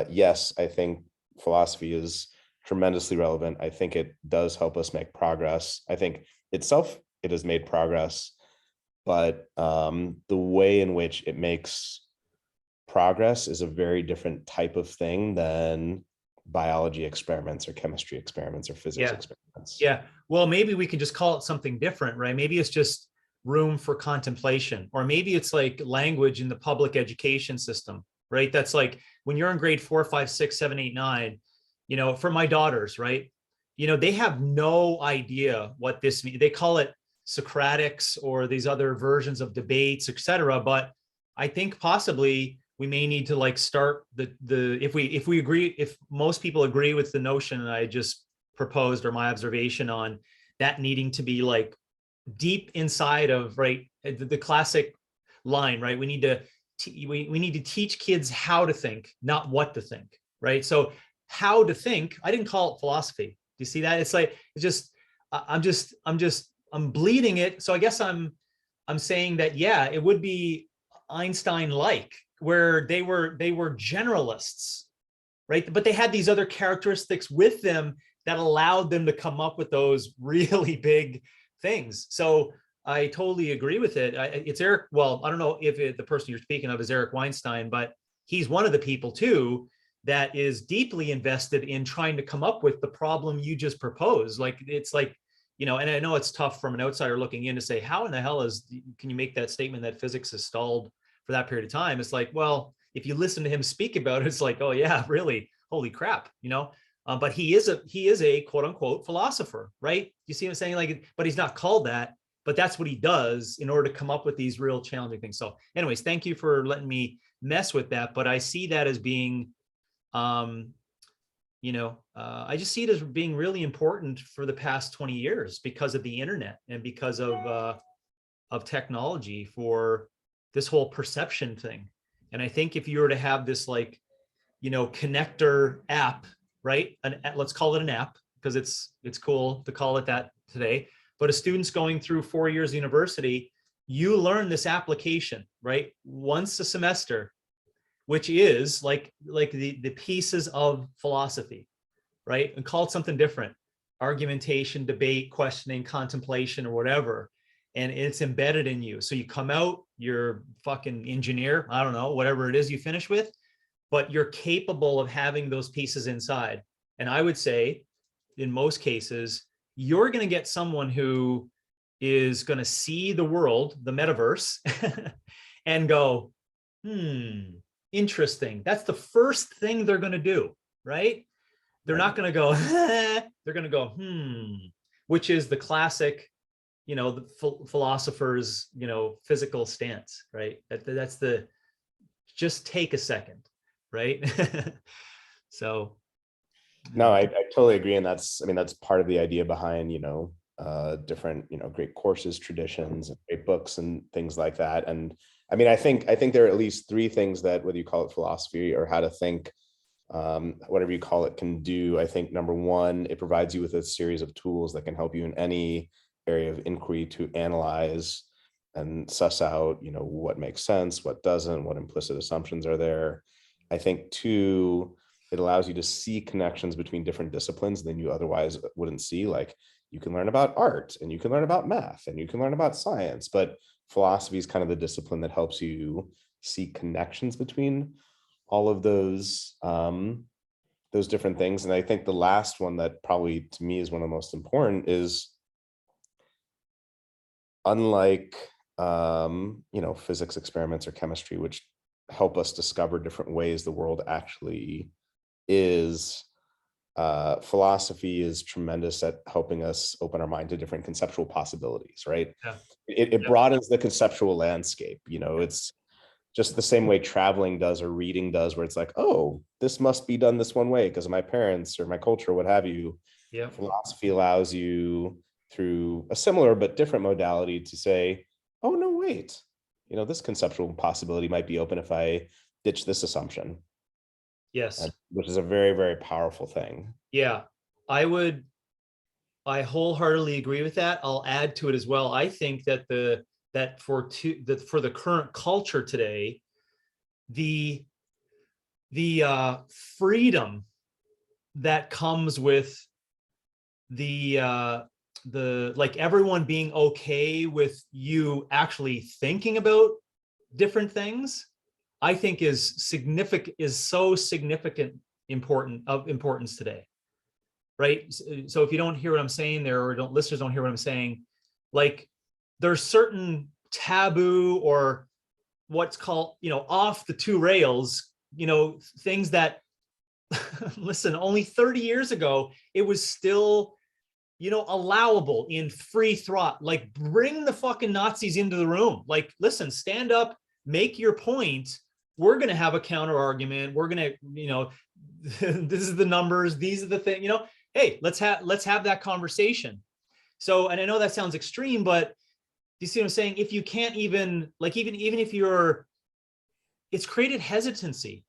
yes, I think philosophy is tremendously relevant. I think it does help us make progress. I think itself, it has made progress, but the way in which it makes progress is a very different type of thing than biology experiments or chemistry experiments or physics experiments. Yeah. Well, maybe we could just call it something different, right? Maybe it's just room for contemplation, or maybe it's like language in the public education system, right? That's like when you're in grade 4, 5, 6, 7, 8, 9, for my daughters, right? They have no idea what this means. They call it Socratics or these other versions of debates, etc. But I think possibly we may need to like start if we agree, if most people agree with the notion that I just proposed or my observation on that needing to be like deep inside of, right, the classic line, right? We need to teach kids how to think, not what to think, right? So how to think, I didn't call it philosophy. Do you see that? It's like, I'm bleeding it. So I guess I'm saying that, yeah, it would be Einstein-like, where they were generalists, right? But they had these other characteristics with them that allowed them to come up with those really big things. So I totally agree with it. It's Eric. Well, I don't know if the person you're speaking of is Eric Weinstein, but he's one of the people too that is deeply invested in trying to come up with the problem you just proposed. Like, it's like, and I know it's tough from an outsider looking in to say, how in the hell can you make that statement that physics has stalled for that period of time? It's like, well, if you listen to him speak about it, it's like, oh yeah, really, holy crap, but he is a quote unquote philosopher, right? You see what I'm saying? Like, but he's not called that, but that's what he does in order to come up with these real challenging things. So anyways, thank you for letting me mess with that. But I see that as being, I just see it as being really important for the past 20 years because of the internet and because of technology for this whole perception thing. And I think if you were to have this like, connector app, right? Let's call it an app because it's cool to call it that today. But a student's going through 4 years of university, you learn this application, right? Once a semester, which is like the pieces of philosophy, right? And call it something different: argumentation, debate, questioning, contemplation, or whatever. And it's embedded in you. So you come out, you're fucking engineer, I don't know, whatever it is you finish with, but you're capable of having those pieces inside. And I would say, in most cases, you're going to get someone who is going to see the world, the metaverse, and go, interesting. That's the first thing they're going to do, right? They're not going to go, they're going to go, which is the classic, the philosopher's, physical stance, right? That's the, just take a second, right? So no, I totally agree. And that's part of the idea behind, different, great courses, traditions, and great books and things like that. And I mean, I think there are at least three things that, whether you call it philosophy or how to think, whatever you call it, can do. I think number one, it provides you with a series of tools that can help you in any area of inquiry to analyze and suss out, what makes sense, what doesn't, what implicit assumptions are there. I think two, it allows you to see connections between different disciplines than you otherwise wouldn't see. Like, you can learn about art and you can learn about math and you can learn about science, but philosophy is kind of the discipline that helps you see connections between all of those different things. And I think the last one that probably to me is one of the most important is, unlike physics experiments or chemistry, which help us discover different ways the world actually is, philosophy is tremendous at helping us open our mind to different conceptual possibilities, right? Yeah. It broadens the conceptual landscape. It's just the same way traveling does or reading does, where it's like, oh, this must be done this one way because of my parents or my culture, what have you. Yeah. Philosophy allows you, through a similar but different modality, to say, oh, no, wait, this conceptual possibility might be open if I ditch this assumption. Yes. Which is a very, very powerful thing. Yeah. I wholeheartedly agree with that. I'll add to it as well. I think that for the current culture today, the freedom that comes with the like everyone being okay with you actually thinking about different things, I think is so significant importance today. Right. So if you don't hear what I'm saying there, or listeners don't hear what I'm saying, like, there's certain taboo or what's called, off the two rails, things that, listen, only 30 years ago, it was still, allowable in free thought. Like, bring the fucking Nazis into the room. Like, listen, stand up, make your point. We're going to have a counter argument. We're going to, this is the numbers. These are the things, hey, let's have that conversation. So, and I know that sounds extreme, but you see what I'm saying? If you can't even, like, even if it's created hesitancy.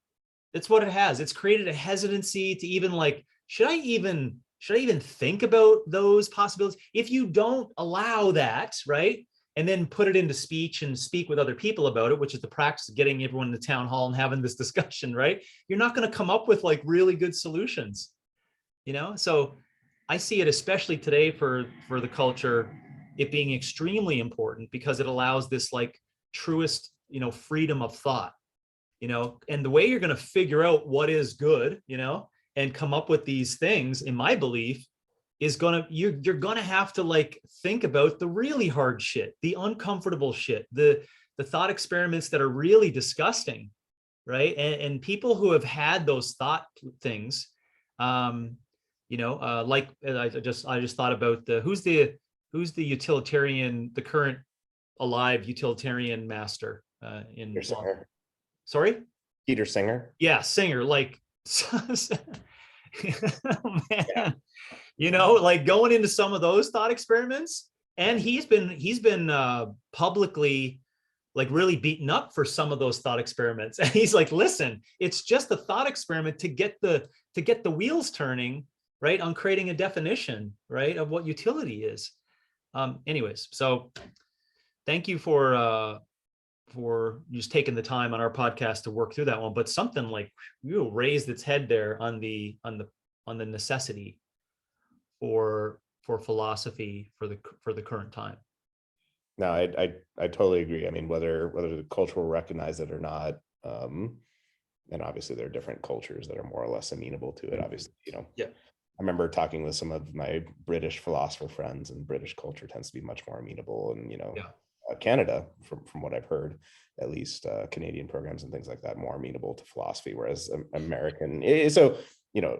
That's what it has. It's created a hesitancy to even, like, should I even think about those possibilities? If you don't allow that, right, and then put it into speech and speak with other people about it, which is the practice of getting everyone in the town hall and having this discussion, right, you're not going to come up with, like, really good solutions. So I see it, especially today for the culture, it being extremely important because it allows this, like, truest, freedom of thought, and the way you're going to figure out what is good, and come up with these things, in my belief, is you're going to have to, like, think about the really hard shit, the uncomfortable shit, the thought experiments that are really disgusting, right? And people who have had those thought things, like, I just thought about who's the utilitarian, the current alive utilitarian master in Peter Singer. Sorry? Peter Singer. Yeah, Singer, like, man, Yeah. like, going into some of those thought experiments, and he's been publicly, like, really beaten up for some of those thought experiments. And he's like, listen, it's just a thought experiment to get the wheels turning, right, on creating a definition, right, of what utility is. Anyways, so thank you for just taking the time on our podcast to work through that one. But something, like, raised its head there on the necessity for philosophy for the current time. No, I totally agree. I mean, whether the culture will recognize it or not, and obviously there are different cultures that are more or less amenable to it. Obviously, Yeah. I remember talking with some of my British philosopher friends, and British culture tends to be much more amenable, and Yeah. Canada, from what I've heard, at least Canadian programs and things like that, more amenable to philosophy, whereas American. So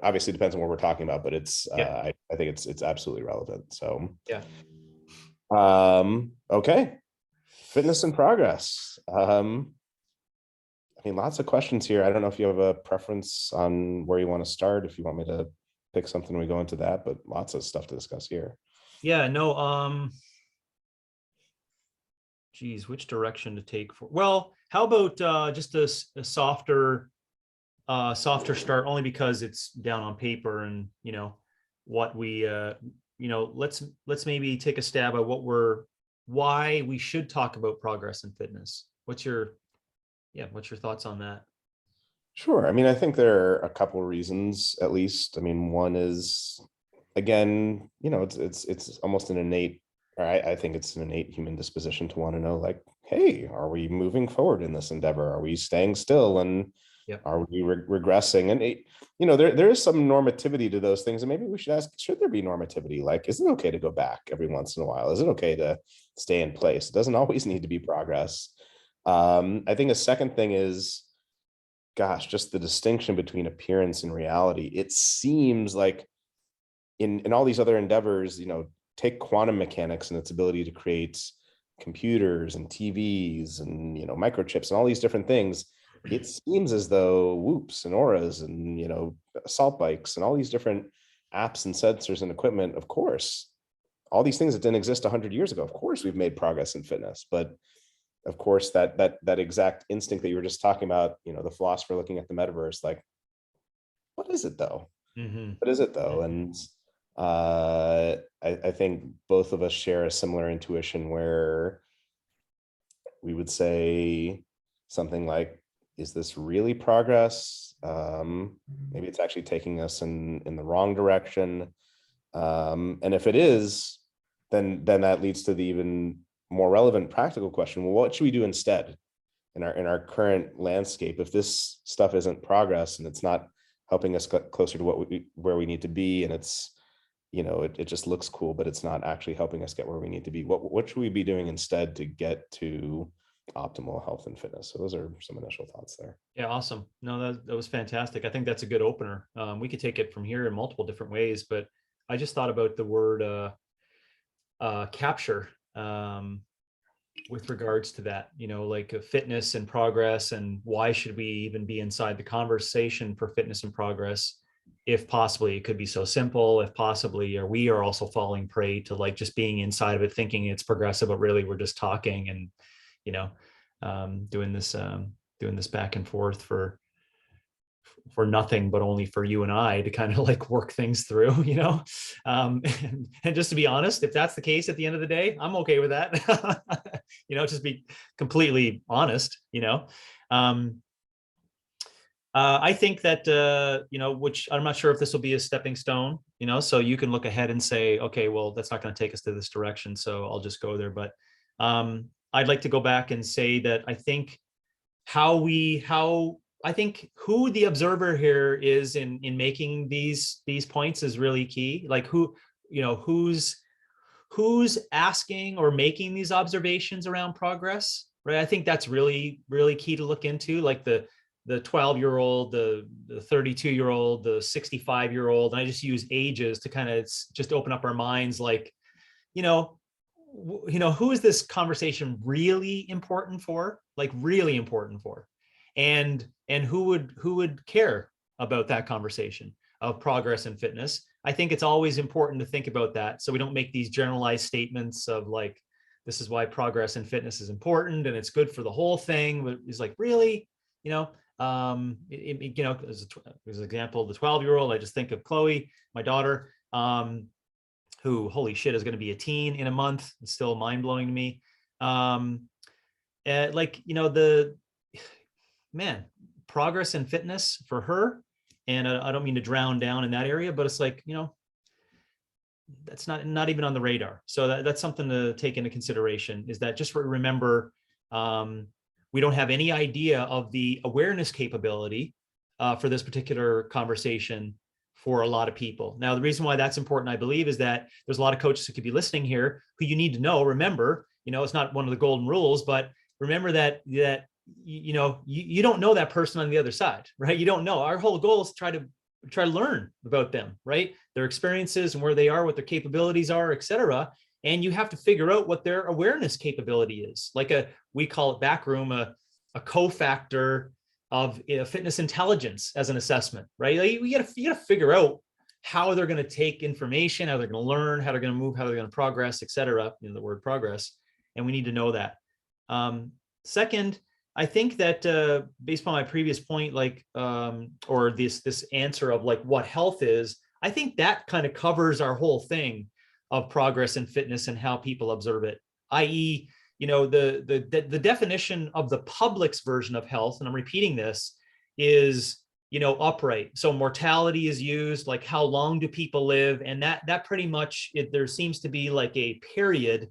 obviously it depends on what we're talking about, but it's Yeah. I think it's absolutely relevant. So Yeah. Okay, fitness and progress. I mean, lots of questions here. I don't know if you have a preference on where you want to start. If you want me to pick something, we go into that, but lots of stuff to discuss here. Yeah, no, geez, which direction to take for, well, how about just a softer start, only because it's down on paper, and what we let's maybe take a stab at why we should talk about progress and fitness. What's your thoughts on that? Sure. I mean, I think there are a couple of reasons, at least. I mean, one is, again, it's almost an innate, or I think it's an innate human disposition to want to know, like, hey, are we moving forward in this endeavor? Are we staying still? And Yep. are we regressing? And there is some normativity to those things, and maybe we should ask: should there be normativity? Like, is it okay to go back every once in a while? Is it okay to stay in place? It doesn't always need to be progress. I think a second thing is, gosh, just the distinction between appearance and reality. It seems like in all these other endeavors, take quantum mechanics and its ability to create computers and TVs and microchips and all these different things. It seems as though whoops and auras and assault bikes and all these different apps and sensors and equipment, of course, all these things that didn't exist 100 years ago, of course we've made progress in fitness. But of course, that exact instinct that you were just talking about, the philosopher looking at the metaverse, like, what is it though? Mm-hmm. What is it though? And I think both of us share a similar intuition where we would say something like, is this really progress? Maybe it's actually taking us in the wrong direction. And if it is, then that leads to the even more relevant practical question: well, what should we do instead in our current landscape if this stuff isn't progress and it's not helping us get closer to where we need to be, and it's it just looks cool, but it's not actually helping us get where we need to be? What should we be doing instead to get to optimal health and fitness? So those are some initial thoughts there. Yeah, awesome. No, that was fantastic. I think that's a good opener. We could take it from here in multiple different ways, but I just thought about the word capture, with regards to that, like fitness and progress, and why should we even be inside the conversation for fitness and progress, if possibly it could be so simple, if possibly, or we are also falling prey to like just being inside of it, thinking it's progressive, but really we're just talking and doing this back and forth for nothing, but only for you and I to kind of like work things through, and just to be honest, if that's the case at the end of the day, I'm okay with that. Just be completely honest. I think that, which I'm not sure if this will be a stepping stone, so you can look ahead and say, okay, well, that's not going to take us to this direction, so I'll just go there. But I'd like to go back and say that I think I think who the observer here is in making these points is really key. Like who's asking or making these observations around progress, right? I think that's really, really key to look into. Like the 12-year-old, the 32-year-old, the 65-year-old. And I just use ages to kind of just open up our minds. Like, who is this conversation really important for? Like really important for? And who would care about that conversation of progress and fitness? I think it's always important to think about that, so we don't make these generalized statements of like, this is why progress and fitness is important and it's good for the whole thing. But it's like, really, as an example, the 12-year-old, I just think of Chloe, my daughter, who, holy shit, is going to be a teen in a month. It's still mind blowing to me. Progress and fitness for her. And I don't mean to drown down in that area, but it's like, that's not even on the radar. So that's something to take into consideration, is that just remember, we don't have any idea of the awareness capability for this particular conversation for a lot of people. Now, the reason why that's important, I believe, is that there's a lot of coaches who could be listening here who you need to know. Remember, it's not one of the golden rules, but remember that you don't know that person on the other side, right? You don't know. Our whole goal is to try to learn about them, right? Their experiences and where they are, what their capabilities are, et cetera. And you have to figure out what their awareness capability is. Like we call it backroom, a cofactor of fitness intelligence as an assessment, right? Like you got to figure out how they're going to take information, how they're going to learn, how they're going to move, how they're going to progress, et cetera, the word progress. And we need to know that. Second, I think that based on my previous point, like, or this answer of like what health is, I think that kind of covers our whole thing of progress and fitness and how people observe it, i.e., the definition of the public's version of health, and I'm repeating this, is, upright. So mortality is used, like how long do people live, and that pretty much, there seems to be like a period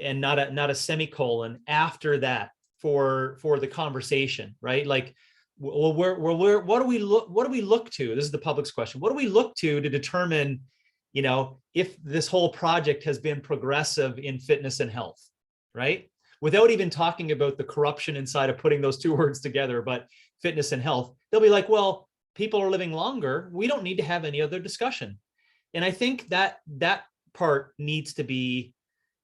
and not a semicolon after that for the conversation, right? Like, well, what do we look to? This is the public's question. What do we look to determine, if this whole project has been progressive in fitness and health, right? Without even talking about the corruption inside of putting those two words together, but fitness and health, they'll be like, well, people are living longer. We don't need to have any other discussion. And I think that part needs to be,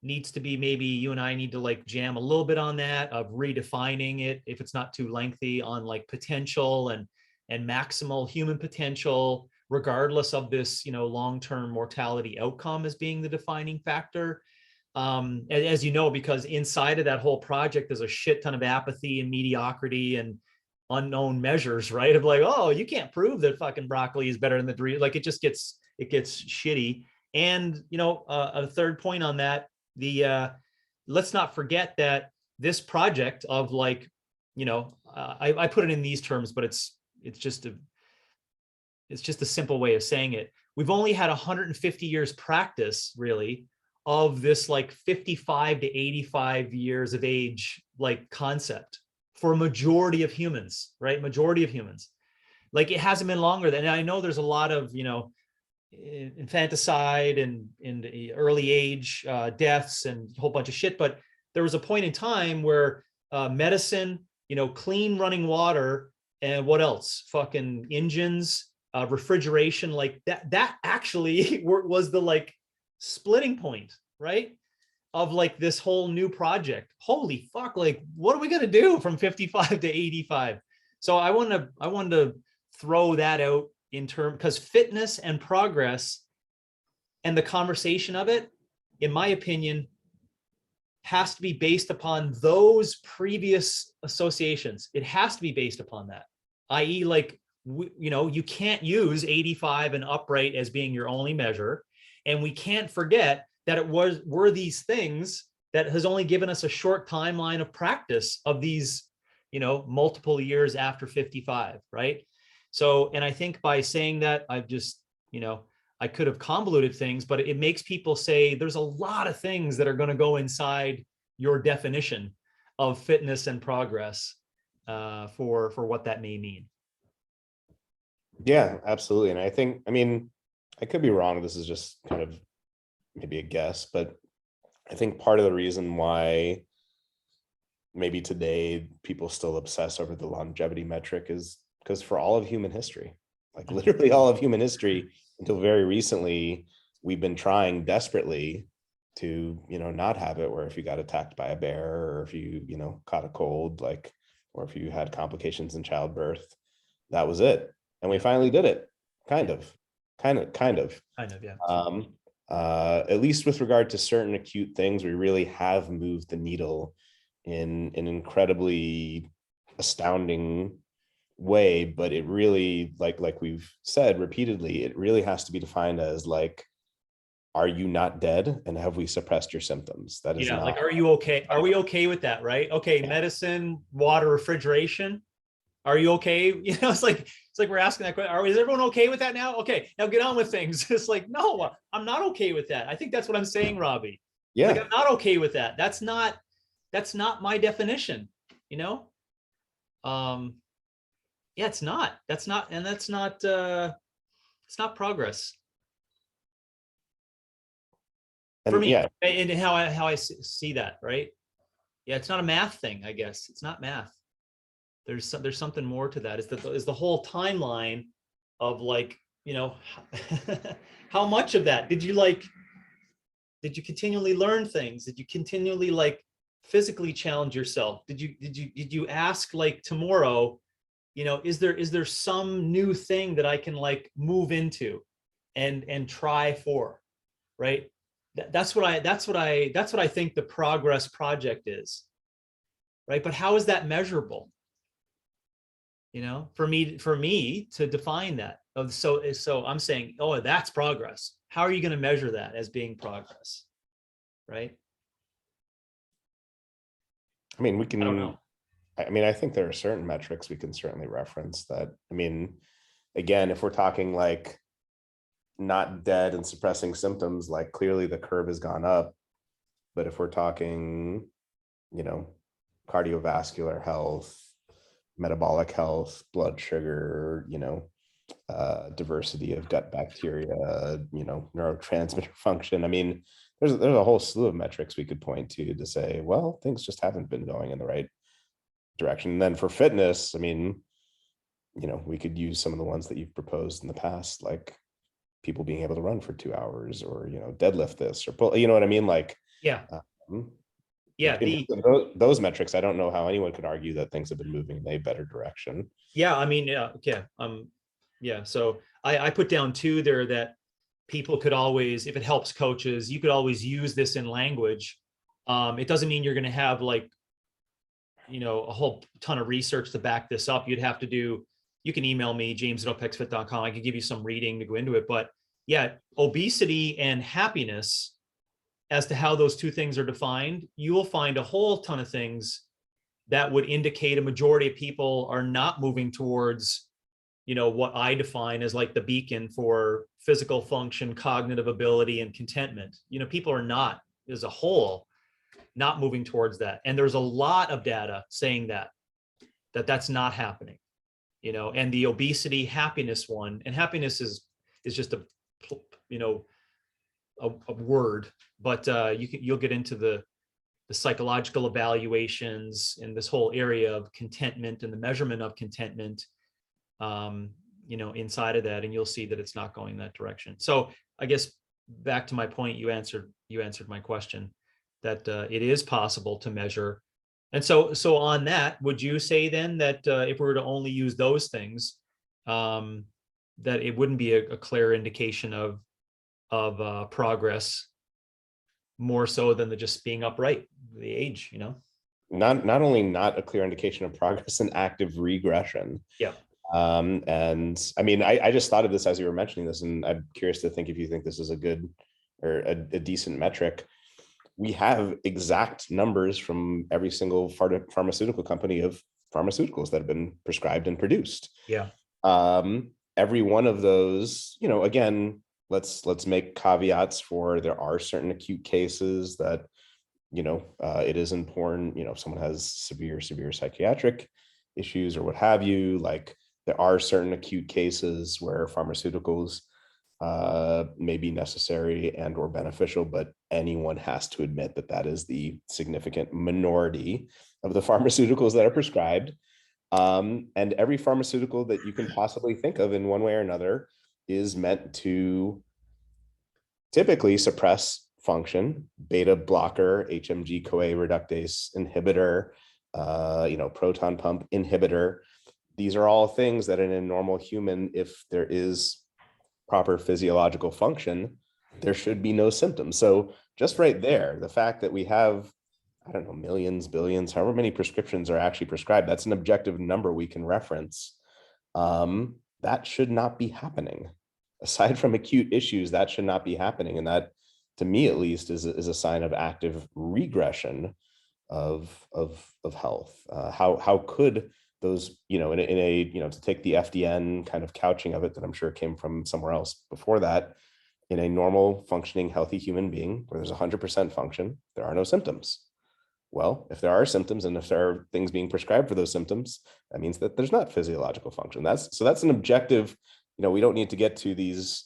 maybe you and I need to like jam a little bit on that, of redefining it, if it's not too lengthy, on like potential and maximal human potential, regardless of this, long-term mortality outcome as being the defining factor. As you know, because inside of that whole project, there's a shit ton of apathy and mediocrity and unknown measures, right? Of like, oh, you can't prove that fucking broccoli is better than the Dorito. Like, it gets shitty. And, a third point on that, let's not forget that this project of like, I put it in these terms, but it's just a simple way of saying it. We've only had 150 years practice, really, of this like 55 to 85 years of age, like, concept for a majority of humans, right? Majority of humans. Like, it hasn't been longer than, I know there's a lot of, infanticide and early age deaths and a whole bunch of shit. But there was a point in time where medicine, clean running water, and what else? Fucking engines, refrigeration, like that actually was the like splitting point, right? Of like this whole new project. Holy fuck, like, what are we gonna do from 55 to 85? So I wanted to throw that out in term, because fitness and progress and the conversation of it, in my opinion, has to be based upon those previous associations. It has to be based upon that, i.e., like, you can't use 85 and upright as being your only measure. And we can't forget that were these things that has only given us a short timeline of practice of these, multiple years after 55, right? So, and I think by saying that, I've just, I could have convoluted things, but it makes people say there's a lot of things that are going to go inside your definition of fitness and progress for what that may mean. Yeah, absolutely. And I think, I could be wrong. This is just kind of maybe a guess, but I think part of the reason why maybe today people still obsess over the longevity metric is because for all of human history, like literally all of human history until very recently, we've been trying desperately to, not have it where if you got attacked by a bear, or if you, caught a cold, like, or if you had complications in childbirth, that was it. And we finally did it. Kind of, yeah. At least with regard to certain acute things, we really have moved the needle in an incredibly astounding way. But it really, like we've said repeatedly, it really has to be defined as like, are you not dead, and have we suppressed your symptoms? That is not, like, are you okay? Are we okay with that, right? Okay, yeah. Medicine, water, refrigeration. Are you okay? It's like we're asking that question. Is everyone okay with that now? Okay, now get on with things. It's like, no, I'm not okay with that. I think that's what I'm saying, Robbie. Yeah. Like, I'm not okay with that. That's not my definition, Yeah, it's not. It's not progress. For me, yeah. And how I see that, right? Yeah, it's not a math thing, I guess. It's not math. There's something more to that. Is the whole timeline of like, how much of that did you continually learn things? Did you continually like physically challenge yourself? Did you ask like tomorrow, is there some new thing that I can like move into? and try for, right? That's what I think the progress project is, right? But how is that measurable? For me to define that. So I'm saying, oh, that's progress. How are you going to measure that as being progress? Right? I mean, I don't know. I think there are certain metrics we can certainly reference that. I mean, again, if we're talking like not dead and suppressing symptoms, like clearly the curve has gone up. But if we're talking, cardiovascular health, metabolic health, blood sugar, diversity of gut bacteria, neurotransmitter function. I mean, there's a whole slew of metrics we could point to say, well, things just haven't been going in the right direction. And then for fitness, I mean, we could use some of the ones that you've proposed in the past, like people being able to run for 2 hours, or deadlift this, or pull, you know what I mean? Like, yeah, yeah. Those metrics, I don't know how anyone could argue that things have been moving in a better direction. Yeah, I mean, yeah. So I put down two there that people could always, if it helps coaches, you could always use this in language. It doesn't mean you're going to have like, a whole ton of research to back this up. You can email me, james@opexfit.com. I can give you some reading to go into it. But yeah, obesity and happiness, as to how those two things are defined, you will find a whole ton of things that would indicate a majority of people are not moving towards, what I define as like the beacon for physical function, cognitive ability, and contentment. People are not, as a whole, not moving towards that. And there's a lot of data saying that's not happening, and the obesity happiness one, and happiness is just a word, but you'll get into the psychological evaluations and this whole area of contentment and the measurement of contentment, inside of that, and you'll see that it's not going that direction. So I guess back to my point, you answered my question, that it is possible to measure. And so on that, would you say then that if we were to only use those things, that it wouldn't be a clear indication of progress, more so than the just being upright, the age, Not only not a clear indication of progress, and active regression. Yeah. And I mean, I just thought of this as you were mentioning this, and I'm curious to think if you think this is a good or a decent metric. We have exact numbers from every single pharmaceutical company of pharmaceuticals that have been prescribed and produced. Yeah. Every one of those, again, let's make caveats for, there are certain acute cases that, it is important, if someone has severe psychiatric issues or what have you, like there are certain acute cases where pharmaceuticals may be necessary and or beneficial, but anyone has to admit that is the significant minority of the pharmaceuticals that are prescribed. And every pharmaceutical that you can possibly think of in one way or another is meant to typically suppress function. Beta blocker, HMG CoA reductase inhibitor, proton pump inhibitor. These are all things that in a normal human, if there is proper physiological function, there should be no symptoms. So just right there, the fact that we have, I don't know, millions, billions, however many prescriptions are actually prescribed, that's an objective number we can reference. That should not be happening. Aside from acute issues, that should not be happening. And that, to me at least, is a sign of active regression of health. How could those, in a to take the FDN kind of couching of it that I'm sure came from somewhere else before that, in a normal functioning healthy human being where there's 100% function, there are no symptoms. Well, if there are symptoms and if there are things being prescribed for those symptoms, that means that there's not physiological function. That's an objective. We don't need to get to these,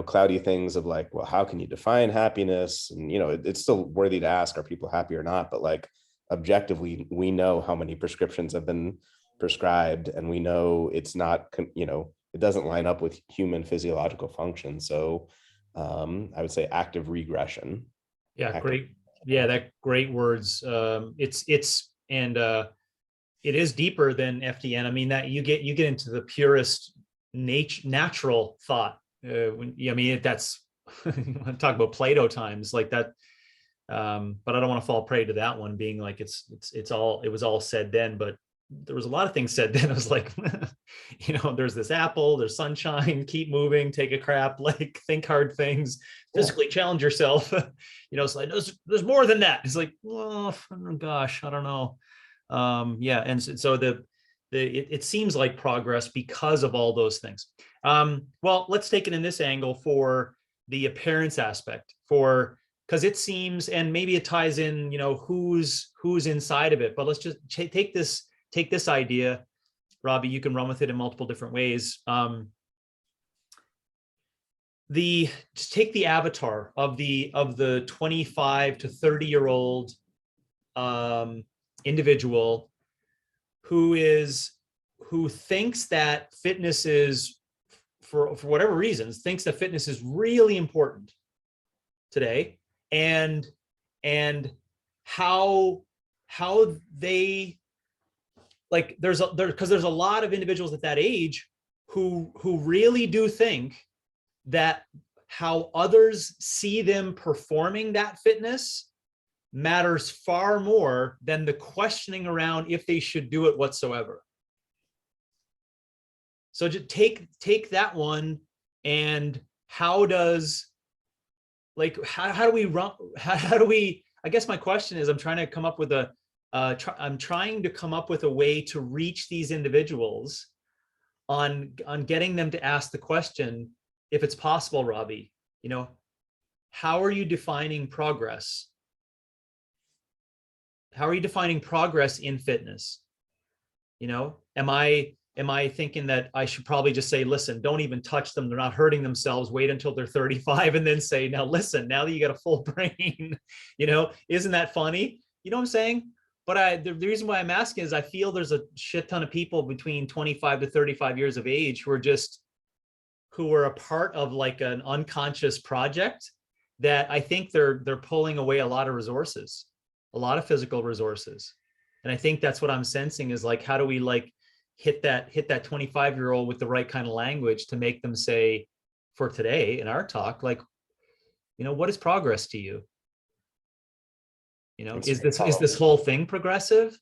cloudy things of like, well, how can you define happiness? And, it's still worthy to ask, are people happy or not? But like, objectively, we know how many prescriptions have been prescribed, and we know it's not, it doesn't line up with human physiological function. So I would say active regression. Yeah, great. Yeah, that great words. It is deeper than FDN. I mean, that you get into the purest natural thought I mean, that's talk about Plato times like that. But I don't want to fall prey to that one being like it was all said then, but there was a lot of things said then. I was like, there's this apple, there's sunshine, keep moving, take a crap, like think hard things, physically challenge yourself. It's like there's more than that. It's like, oh gosh, I don't know. Yeah, and so it seems like progress because of all those things. Well, let's take it in this angle for the appearance aspect, because it seems, and maybe it ties in, who's inside of it. But let's just take this idea, Robbie. You can run with it in multiple different ways. Just take the avatar of the 25 to 30-year-old individual who thinks that fitness is, for whatever reasons, thinks that fitness is really important today, and how they, like, because there's a lot of individuals at that age who really do think that how others see them performing that fitness matters far more than the questioning around if they should do it whatsoever. So just take that one, and how do we run, how do we, I guess my question is, I'm trying to come up with a way to reach these individuals on getting them to ask the question, if it's possible, Robbie, how are you defining progress? How are you defining progress in fitness? Am I thinking that I should probably just say, listen, don't even touch them, they're not hurting themselves, wait until they're 35, and then say, now listen, now that you got a full brain, isn't that funny? You know what I'm saying? But the reason why I'm asking is I feel there's a shit ton of people between 25 to 35 years of age who are a part of like an unconscious project that I think they're pulling away a lot of resources, a lot of physical resources. And I think that's what I'm sensing is like, how do we like hit that 25-year-old with the right kind of language to make them say, for today in our talk, like, what is progress to you? Is this whole thing progressive?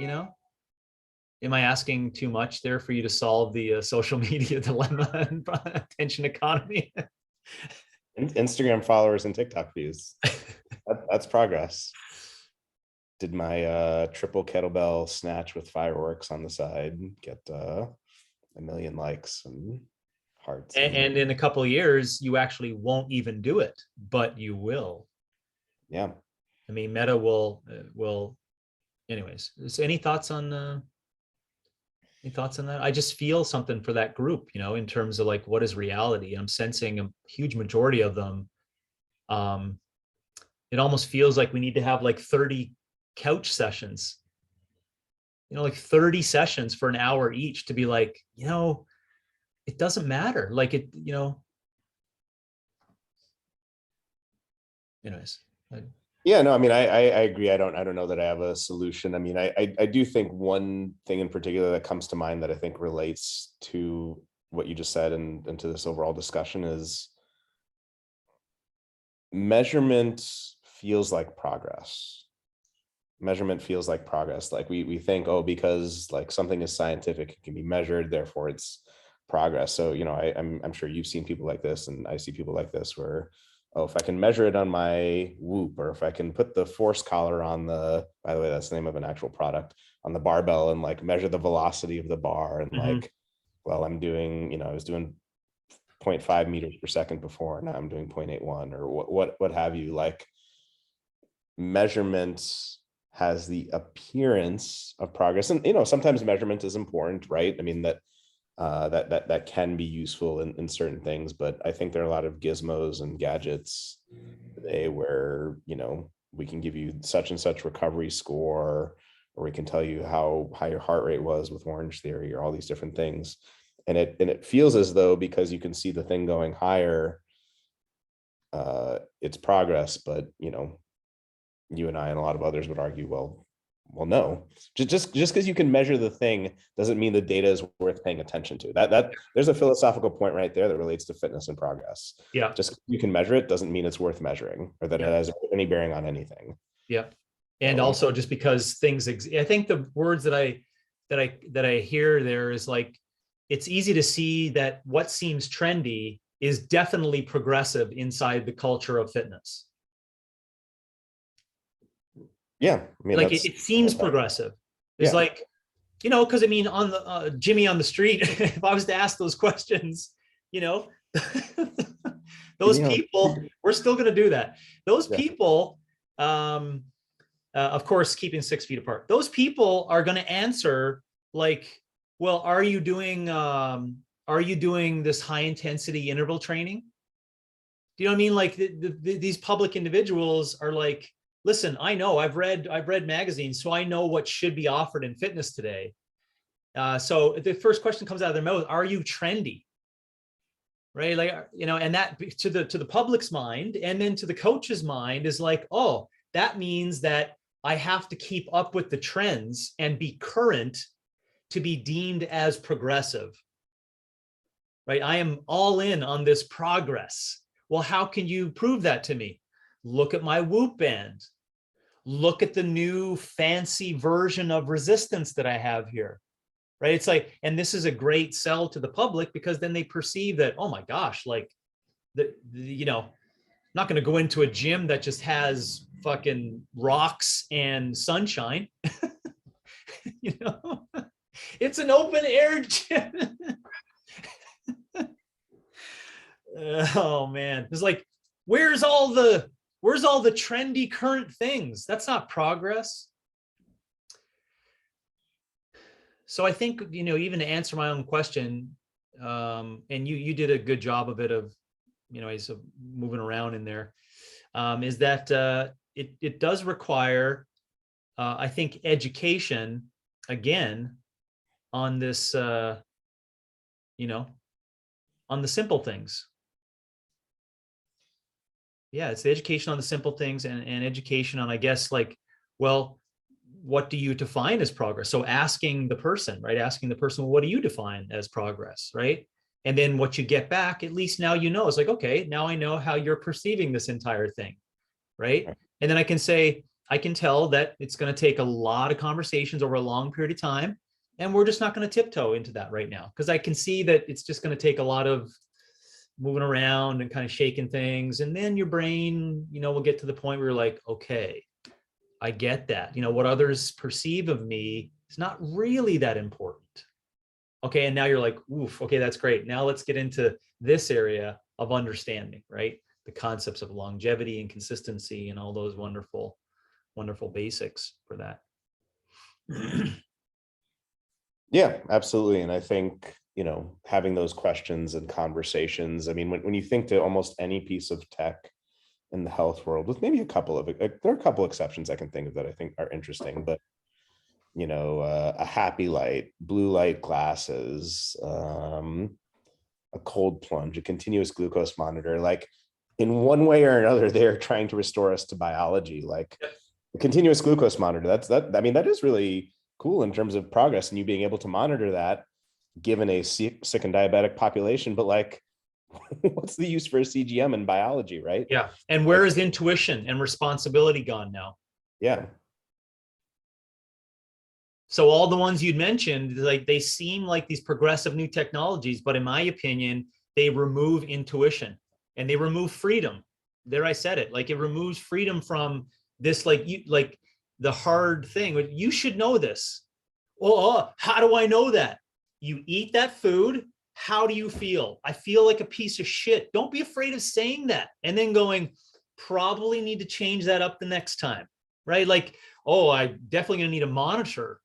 Am I asking too much there for you to solve the social media dilemma and attention economy? Instagram followers and TikTok views. That's progress. Did my triple kettlebell snatch with fireworks on the side, get 1 million likes and hearts. And in a couple of years, you actually won't even do it, but you will. Yeah. I mean, Meta will. Anyways, so any thoughts on that? I just feel something for that group, in terms of like, what is reality? I'm sensing a huge majority of them. It almost feels like we need to have like 30 couch sessions, like 30 sessions for an hour each to be like, it doesn't matter. Like it, anyways. Yeah, no, I mean, I agree. I don't know that I have a solution. I mean, I do think one thing in particular that comes to mind that I think relates to what you just said and to this overall discussion is measurement feels like progress. Measurement feels like progress. Like we think, oh, because like something is scientific, it can be measured, therefore it's progress. So, I'm sure you've seen people like this, and I see people like this where, oh, if I can measure it on my Whoop, or if I can put the force collar on by the way, that's the name of an actual product, on the barbell, and like measure the velocity of the bar, and like, well, I'm doing, I was doing 0.5 meters per second before, now I'm doing 0.81 or what have you. Like, measurement has the appearance of progress, and sometimes measurement is important, right? I mean, that can be useful in certain things, but I think there are a lot of gizmos and gadgets today where we can give you such and such recovery score, or we can tell you how high your heart rate was with Orange Theory, or all these different things, and it feels as though because you can see the thing going higher, it's progress. But you and I and a lot of others would argue, well, Well, no, just because you can measure the thing doesn't mean the data is worth paying attention to. That there's a philosophical point right there that relates to fitness and progress. Yeah. Just you can measure it doesn't mean it's worth measuring or that it has any bearing on anything. Yeah. And So, also just because things, I think the words that I hear there is like, it's easy to see that what seems trendy is definitely progressive inside the culture of fitness. yeah, I mean, Like it seems progressive. It's like, you know, because I mean, on the Jimmy on the street, if I was to ask those questions, you know, those people, we're still going to do that. Those people, of course, keeping 6 feet apart. Those people are going to answer like, well, are you doing this high intensity interval training? Do you know what I mean? Like these public individuals are like, listen, I know I've read magazines, so I know what should be offered in fitness today. So the first question comes out of their mouth: are you trendy? Right? Like, you know, and that to the public's mind, and then to the coach's mind is like, oh, that means that I have to keep up with the trends and be current to be deemed as progressive. Right? I am all in on this progress. Well, how can you prove that to me? Look at my Whoop band. Look at the new fancy version of resistance that I have here, right? It's like, and this is a great sell to the public because then they perceive that, oh my gosh, like you know, I'm not going to go into a gym that just has fucking rocks and sunshine. You know, it's an open air gym. Oh man, it's like, where's all the trendy current things? That's not progress. So I think, you know, even to answer my own question, and you did a good job of it, of, you know, he's moving around in there, is that it does require, I think, education again on this, you know, on the simple things. Yeah, it's the education on the simple things, and education on, I guess, like, well, what do you define as progress? So asking the person, right? Asking the person, well, what do you define as progress, right? And then what you get back, at least now you know, it's like, okay, now I know how you're perceiving this entire thing, right? And then I can say, I can tell that it's going to take a lot of conversations over a long period of time, and we're just not going to tiptoe into that right now, because I can see that it's just going to take a lot of moving around and kind of shaking things. And then your brain, you know, will get to the point where you're like, okay, I get that. You know, what others perceive of me is not really that important. Okay. And now you're like, oof, okay, that's great. Now let's get into this area of understanding, right? The concepts of longevity and consistency and all those wonderful, wonderful basics for that. Yeah, absolutely. And I think, you know, having those questions and conversations, I mean, when you think to almost any piece of tech in the health world, with maybe a couple of, there are a couple exceptions I can think of that I think are interesting, but, you know, a happy light, blue light glasses, a cold plunge, a continuous glucose monitor, like in one way or another, they're trying to restore us to biology. Like a continuous glucose monitor, I mean, that is really cool in terms of progress and you being able to monitor that given a sick and diabetic population. But like, what's the use for a CGM in biology, right? Yeah. And where is intuition and responsibility gone now? Yeah. So all the ones you'd mentioned, like, they seem like these progressive new technologies, but in my opinion, they remove intuition and they remove freedom. There, I said it, like, it removes freedom from this, like, you, like the hard thing. You should know this. Well, how do I know that? You eat that food. How do you feel? I feel like a piece of shit. Don't be afraid of saying that. And then going, probably need to change that up the next time, right? Like, oh, I definitely gonna need a monitor.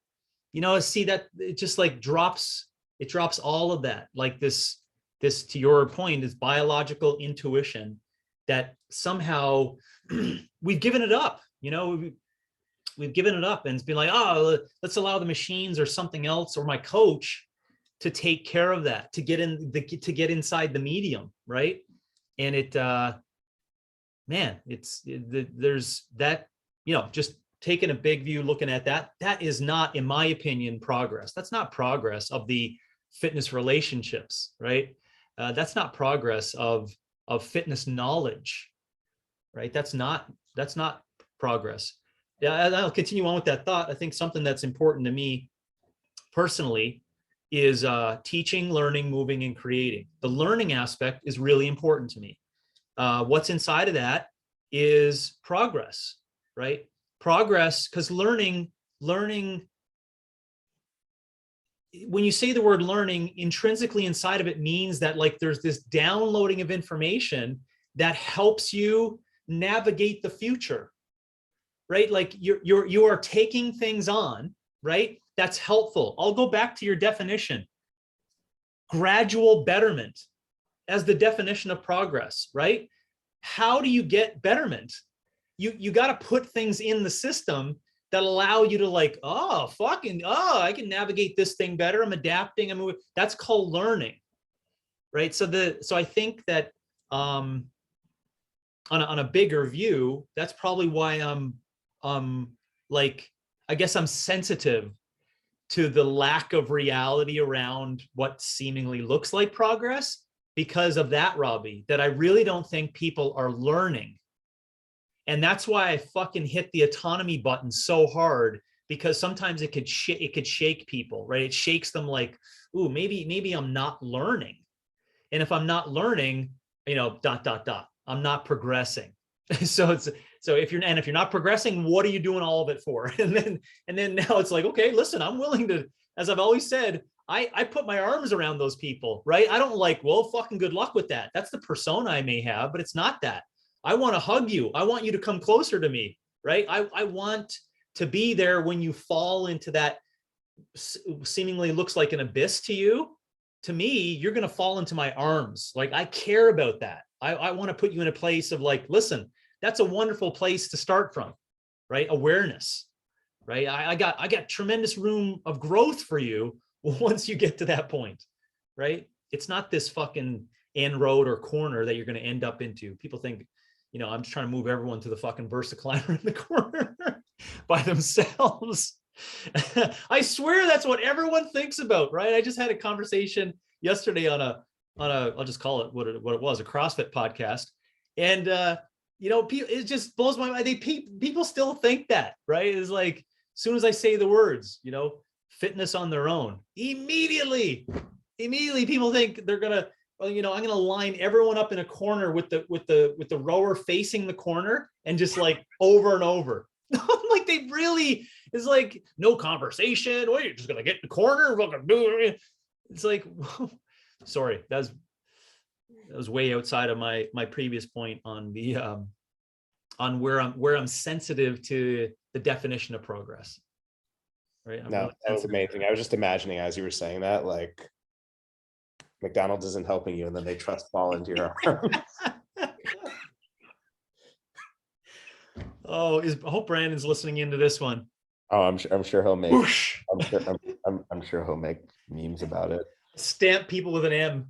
You know, see that it just like drops, it drops all of that. Like this, to your point, is biological intuition that somehow we've given it up. You know, we've given it up, and it's been like, oh, let's allow the machines or something else or my coach to take care of that, to get inside the medium, right? And it, man, there's that, you know, just taking a big view, looking at that, that is not, in my opinion, progress. That's not progress of the fitness relationships, right? That's not progress of fitness knowledge, right? That's not progress. Yeah, I'll continue on with that thought. I think something that's important to me personally is teaching, learning, moving, and creating. The learning aspect is really important to me. What's inside of that is progress, right? Progress, because learning, when you say the word learning, intrinsically inside of it means that like there's this downloading of information that helps you navigate the future, right? Like you are taking things on, right? That's helpful. I'll go back to your definition. Gradual betterment as the definition of progress, right? How do you get betterment? You got to put things in the system that allow you to like, I can navigate this thing better. I'm adapting. I'm moving. That's called learning, right? So I think that on a bigger view, that's probably why I'm like, I guess I'm sensitive to the lack of reality around what seemingly looks like progress because of that, Robbie, that I really don't think people are learning. And that's why I fucking hit the autonomy button so hard, because sometimes it could shake people, right? It shakes them like, ooh, maybe I'm not learning. And if I'm not learning, I'm not progressing. So if you're not progressing, what are you doing all of it for? And then now it's like, okay, listen, I'm willing to, as I've always said, I put my arms around those people, right? I don't like, well, fucking good luck with that. That's the persona I may have, but it's not that. I want to hug you. I want you to come closer to me, right? I want to be there when you fall into that seemingly looks like an abyss to you. To me, you're going to fall into my arms. Like, I care about that. I want to put you in a place of like, listen, that's a wonderful place to start from, right? Awareness, right? I got tremendous room of growth for you once you get to that point, right? It's not this fucking end road or corner that you're going to end up into. People think, I'm just trying to move everyone to the fucking Versa climber in the corner by themselves. I swear that's what everyone thinks about, right? I just had a conversation yesterday on a I'll just call it what it was, a CrossFit podcast. And it just blows my mind. People still think that, right? It's like, as soon as I say the words, fitness on their own, immediately people think they're gonna, I'm gonna line everyone up in a corner with the rower facing the corner and just like over and over. Like, they really, it's like no conversation. Well, you're just gonna get in the corner. We're gonna do it. It's like, sorry, that was way outside of my previous point on the on where I'm sensitive to the definition of progress. Right? No, that was amazing. I was just imagining as you were saying that, like, McDonald's isn't helping you, and then they trust fall into your arms. Oh, I hope Brandon's listening into this one. Oh, I'm sure he'll make. I'm sure he'll make memes about it. Stamp people with an M.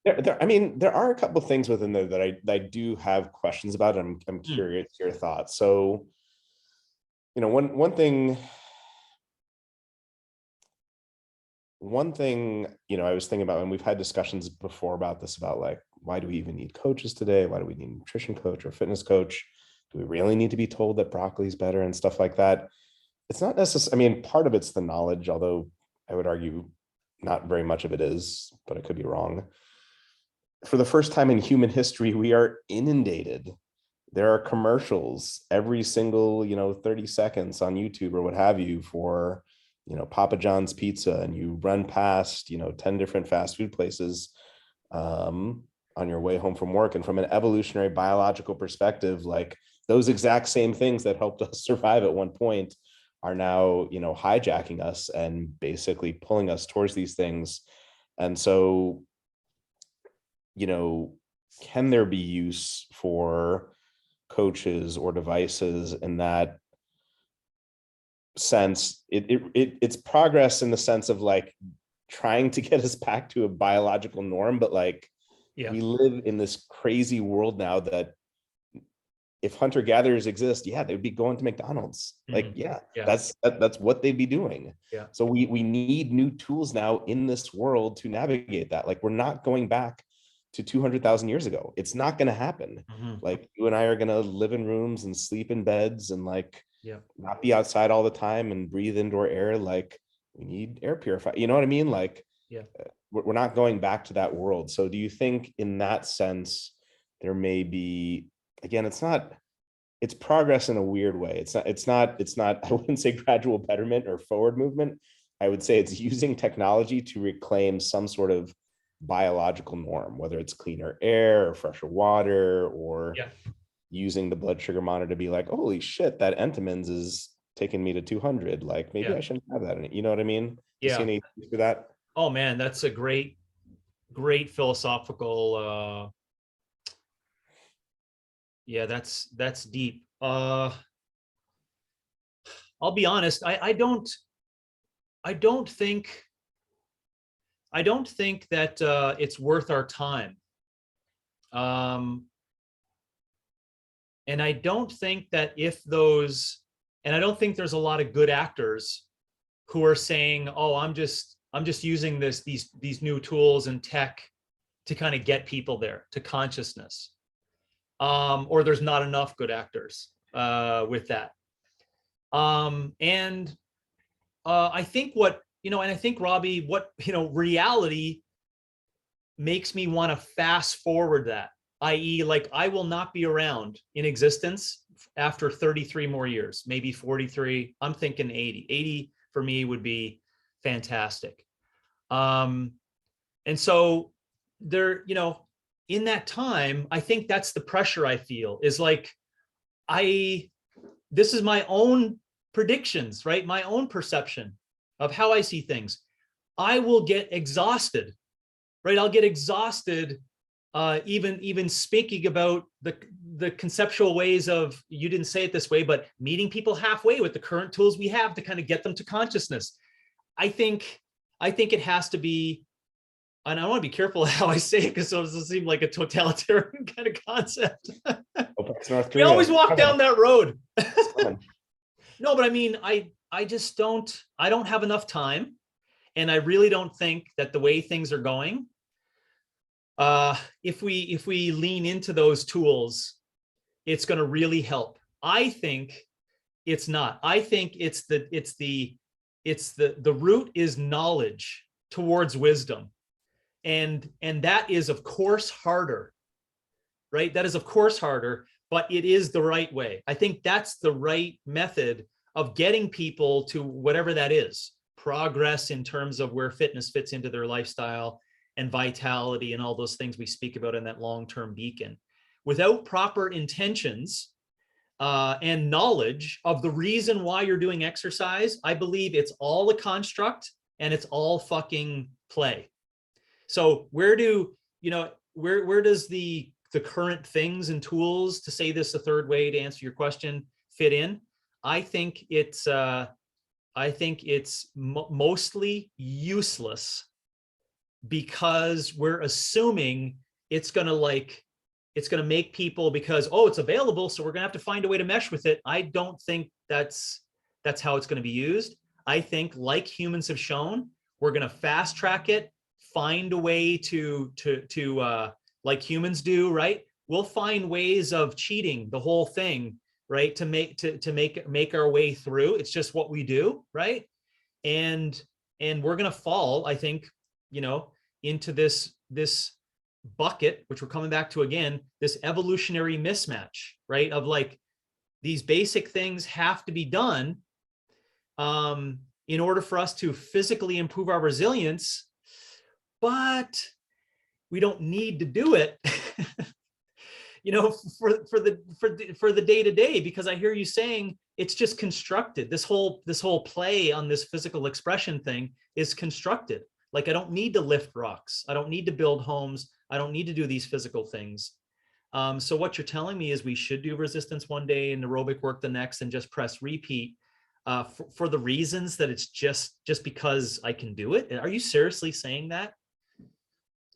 There are a couple of things within there that I do have questions about. I'm curious your thoughts. So, one thing, I was thinking about, and we've had discussions before about this, about like, why do we even need coaches today? Why do we need a nutrition coach or fitness coach? Do we really need to be told that broccoli is better and stuff like that? It's not necessarily, part of it's the knowledge, although I would argue not very much of it is, but I could be wrong. For the first time in human history, we are inundated. There are commercials every single, 30 seconds on YouTube or what have you for, Papa John's pizza, and you run past, 10 different fast food places on your way home from work. And from an evolutionary biological perspective, like, those exact same things that helped us survive at one point are now, hijacking us and basically pulling us towards these things. And so, can there be use for coaches or devices in that sense? It's progress in the sense of like trying to get us back to a biological norm, but like, we live in this crazy world now that if hunter gatherers exist, yeah, they'd be going to McDonald's. Like, yeah, Yeah. that's what they'd be doing. Yeah. So we need new tools now in this world to navigate that. Like, we're not going back to 200,000 years ago. It's not going to happen. Like, you and I are going to live in rooms and sleep in beds and like Yeah. not be outside all the time and breathe indoor air. Like, we need air purifier. You know what I mean? Like, Yeah. we're not going back to that world. So do you think in that sense, there may be, again, it's progress in a weird way. It's not, I wouldn't say gradual betterment or forward movement. I would say it's using technology to reclaim some sort of biological norm, whether it's cleaner air or fresher water, or Yeah. using the blood sugar monitor to be like, holy shit, that Entenmann's is taking me to 200. Like, maybe I shouldn't have that in it. You know what I mean? Do you see any for that? Oh man, that's a great philosophical, yeah, that's deep. I'll be honest, I don't think that it's worth our time. And I don't think that and I don't think there's a lot of good actors who are saying, oh, I'm just using these new tools and tech to kind of get people there to consciousness. Or there's not enough good actors with that. And I think and I think, Robby, reality makes me want to fast forward that, i.e., like, I will not be around in existence after 33 more years, maybe 43. I'm thinking 80. 80 for me would be fantastic. And so there, in that time, I think that's the pressure I feel, is like, this is my own predictions, right? My own perception of how I see things. I will get exhausted, right? I'll get exhausted, even speaking about the conceptual ways of, you didn't say it this way, but meeting people halfway with the current tools we have to kind of get them to consciousness. I think it has to be, and I want to be careful how I say it, because it doesn't seem like a totalitarian kind of concept. We always walk down that road. No, but I mean, I just don't have enough time. And I really don't think that the way things are going, if we lean into those tools, it's going to really help. I think it's not. I think it's the root is knowledge towards wisdom. And that is, of course, harder, right? That is, of course, harder, but it is the right way. I think that's the right method of getting people to whatever that is. Progress in terms of where fitness fits into their lifestyle, and vitality, and all those things we speak about in that long-term beacon. Without proper intentions and knowledge of the reason why you're doing exercise, I believe it's all a construct and it's all fucking play. So where does the current things and tools, to say this a third way to answer your question, fit in? I think it's mostly useless, because we're assuming it's going to make people, because, oh, it's available, so we're going to have to find a way to mesh with it. I don't think that's how it's going to be used. I think, like humans have shown, we're going to fast track it, find a way to like humans do, right? We'll find ways of cheating the whole thing, right? To make our way through. It's just what we do, right? And we're going to fall, I think, into this bucket, which we're coming back to again, this evolutionary mismatch, right? Of like, these basic things have to be done in order for us to physically improve our resilience, but we don't need to do it, for the day-to-day, because I hear you saying it's just constructed. This whole play on this physical expression thing is constructed. Like, I don't need to lift rocks. I don't need to build homes. I don't need to do these physical things. So what you're telling me is we should do resistance one day and aerobic work the next, and just press repeat for the reasons that it's just because I can do it. Are you seriously saying that?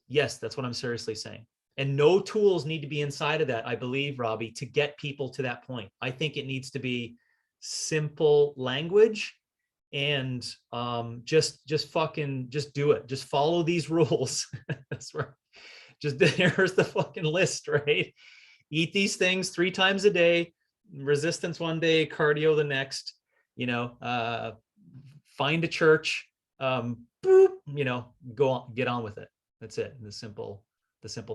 Yes, that's what I'm seriously saying. And no tools need to be inside of that, I believe, Robbie, to get people to that point. I think it needs to be simple language and just do it. Just follow these rules. That's right. Just here's the fucking list, right? Eat these things 3 times a day, resistance one day, cardio the next, find a church, boop, go on, get on with it. That's it. The simple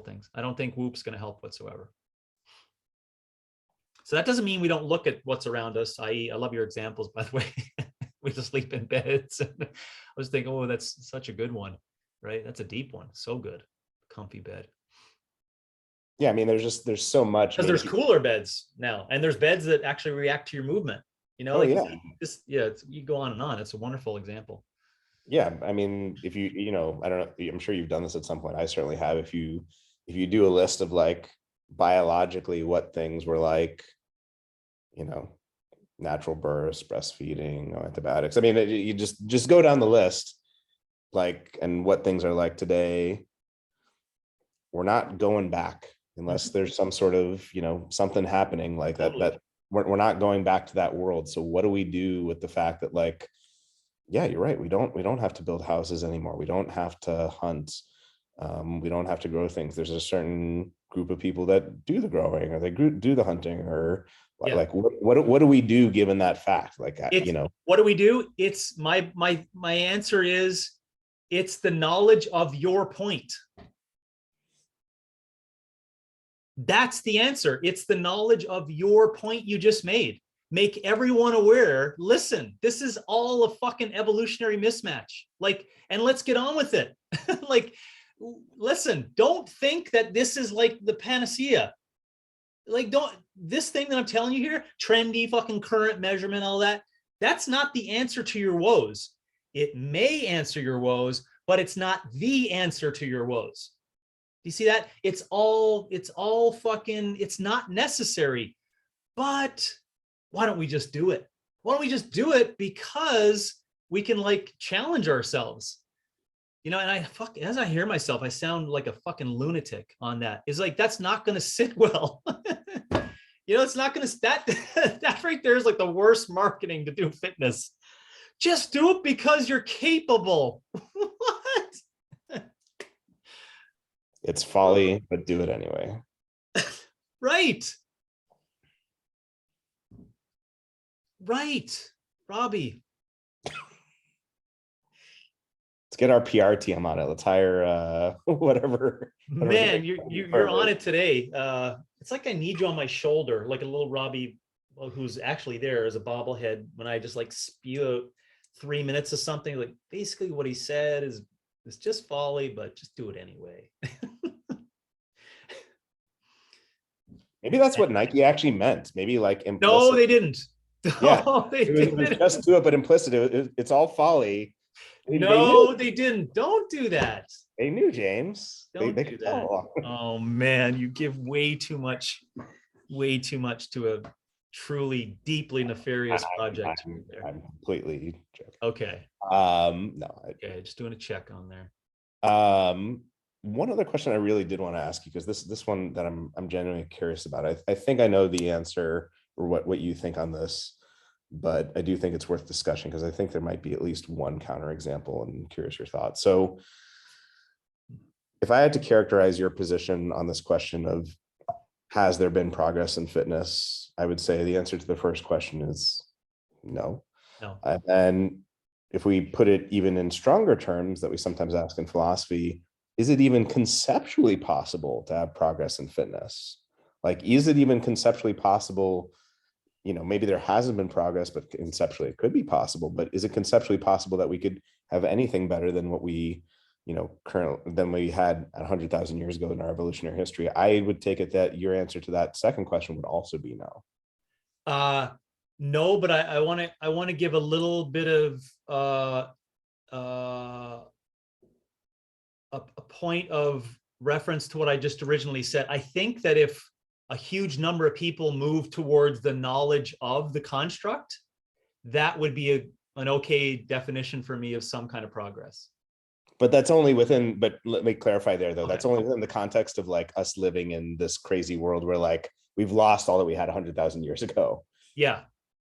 things. I don't think Whoop's going to help whatsoever. So that doesn't mean we don't look at what's around us. I love your examples, by the way. We just sleep in beds. I was thinking, oh, that's such a good one, right? That's a deep one. So good. Comfy bed. Yeah, I mean, there's so much. Because there's cooler beds now, and there's beds that actually react to your movement. You go on and on. It's a wonderful example. Yeah, I mean, if I don't know, I'm sure you've done this at some point. I certainly have. If you do a list of like biologically what things were like, natural births, breastfeeding, no antibiotics. I mean, you just go down the list, like, and what things are like today. We're not going back unless there's some sort of, something happening like that, that we're not going back to that world. So what do we do with the fact that, like, yeah, you're right. We don't have to build houses anymore. We don't have to hunt. We don't have to grow things. There's a certain group of people that do the growing, or they do the hunting, or like, what do we do given that fact? Like, what do we do? It's my answer is, it's the knowledge of your point. That's the answer. It's the knowledge of your point you just made. Make everyone aware. Listen, this is all a fucking evolutionary mismatch. Like, and let's get on with it. Like, listen, don't think that this is like the panacea. Like, this thing that I'm telling you here, trendy fucking current measurement, all that, that's not the answer to your woes. It may answer your woes, but it's not the answer to your woes. You see that? It's all fucking, it's not necessary. But why don't we just do it? Why don't we just do it? Because we can, like, challenge ourselves. And as I hear myself, I sound like a fucking lunatic on that. It's like, that's not going to sit well. It's not going to, that right there is like the worst marketing to do fitness. Just do it because you're capable. What? It's folly, but do it anyway. Right. Right. Robbie. Let's get our PR team on it. Let's hire whatever. Man, you're on it today. It's like I need you on my shoulder, like a little Robbie, who's actually there as a bobblehead, when I just like spew out 3 minutes of something. Like, basically what he said is just folly, but just do it anyway. Maybe that's what Nike actually meant. Maybe like implicit. No, they didn't. Yeah, no, it was just do it, but implicit. It's all folly. No, they didn't. Don't do that. They knew, James. Don't they do that. Oh man, you give way too much to a truly deeply nefarious project. I'm completely joking. Okay. No. Okay, just doing a check on there. One other question I really did want to ask you, because this one that I'm genuinely curious about. I think I know the answer, or what you think on this, but I do think it's worth discussion, because I think there might be at least one counterexample, and I'm curious your thoughts. So if I had to characterize your position on this question of, has there been progress in fitness, I would say the answer to the first question is no. No. And if we put it even in stronger terms that we sometimes ask in philosophy, is it even conceptually possible to have progress in fitness? Like, is it even conceptually possible? Maybe there hasn't been progress, but conceptually it could be possible. But is it conceptually possible that we could have anything better than what we, than we had 100,000 years ago in our evolutionary history? I would take it that your answer to that second question would also be no. No, but I want to give a little bit of a point of reference to what I just originally said. I think that if a huge number of people move towards the knowledge of the construct, that would be an okay definition for me of some kind of progress. But that's only within, but let me clarify there though. Okay. That's only within the context of like us living in this crazy world where like we've lost all that we had 100,000 years ago. Yeah.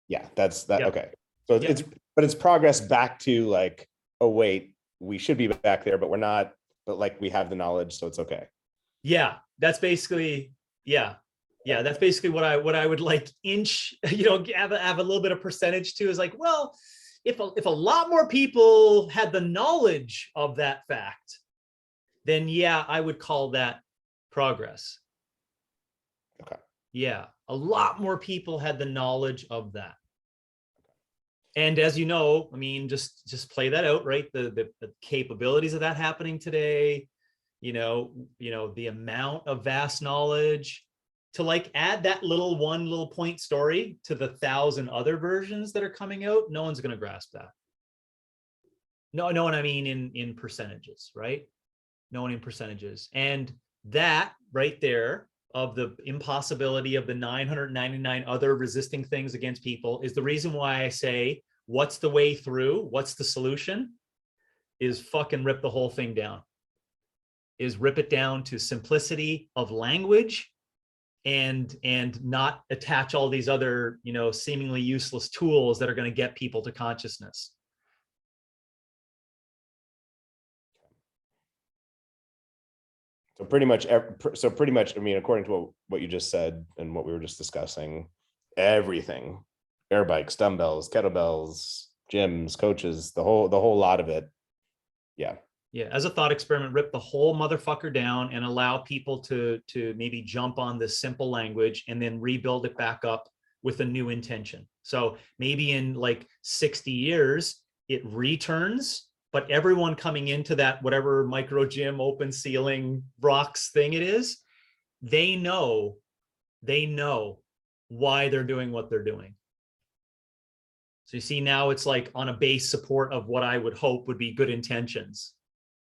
Yeah, that's that. Yeah. Okay. So Yeah. it's progress back to like, oh wait, we should be back there, but we're not, but like we have the knowledge, so it's okay. Yeah. That's basically, yeah. Yeah. That's basically what I would like inch, have a little bit of percentage to, is like, well, if a lot more people had the knowledge of that fact, then yeah, I would call that progress. Okay. Yeah. A lot more people had the knowledge of that. And as you know, I mean, just play that out, right? The capabilities of that happening today, the amount of vast knowledge, to like add that one little point story to the 1,000 other versions that are coming out. No one's going to grasp that. No, what I mean in percentages, right? No one in percentages. And that right there, of the impossibility of the 999 other resisting things against people, is the reason why I say, what's the way through? What's the solution? Is fucking rip the whole thing down. Is rip it down to simplicity of language, and not attach all these other, seemingly useless tools that are going to get people to consciousness. So pretty much, I mean, according to what you just said and what we were just discussing, everything, air bikes, dumbbells, kettlebells, gyms, coaches, the whole lot of it. Yeah. Yeah. As a thought experiment, rip the whole motherfucker down and allow people to maybe jump on this simple language and then rebuild it back up with a new intention. So maybe in like 60 years, it returns, but everyone coming into that, whatever micro gym, open ceiling, rocks thing it is, they know why they're doing what they're doing. So you see, now it's like on a base support of what I would hope would be good intentions,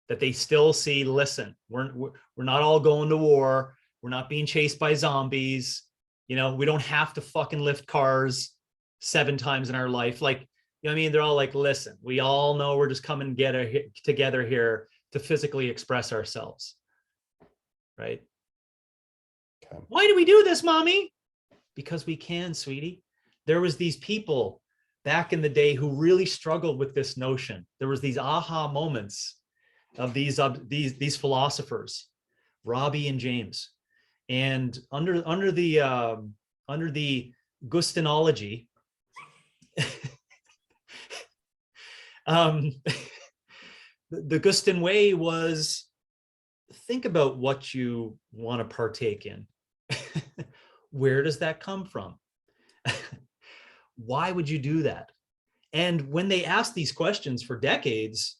that they still see, listen, we're not all going to war. We're not being chased by zombies. We don't have to fucking lift cars 7 times in our life. Like, what I mean? They're all like, listen, we all know we're just coming together here to physically express ourselves. Right? Okay. Why do we do this, mommy? Because we can, sweetie. There was these people back in the day who really struggled with this notion. There was these aha moments of these philosophers, Robby and James, and under the Gustinology, the Gustin way was, think about what you want to partake in. Where does that come from? Why would you do that? And when they asked these questions for decades,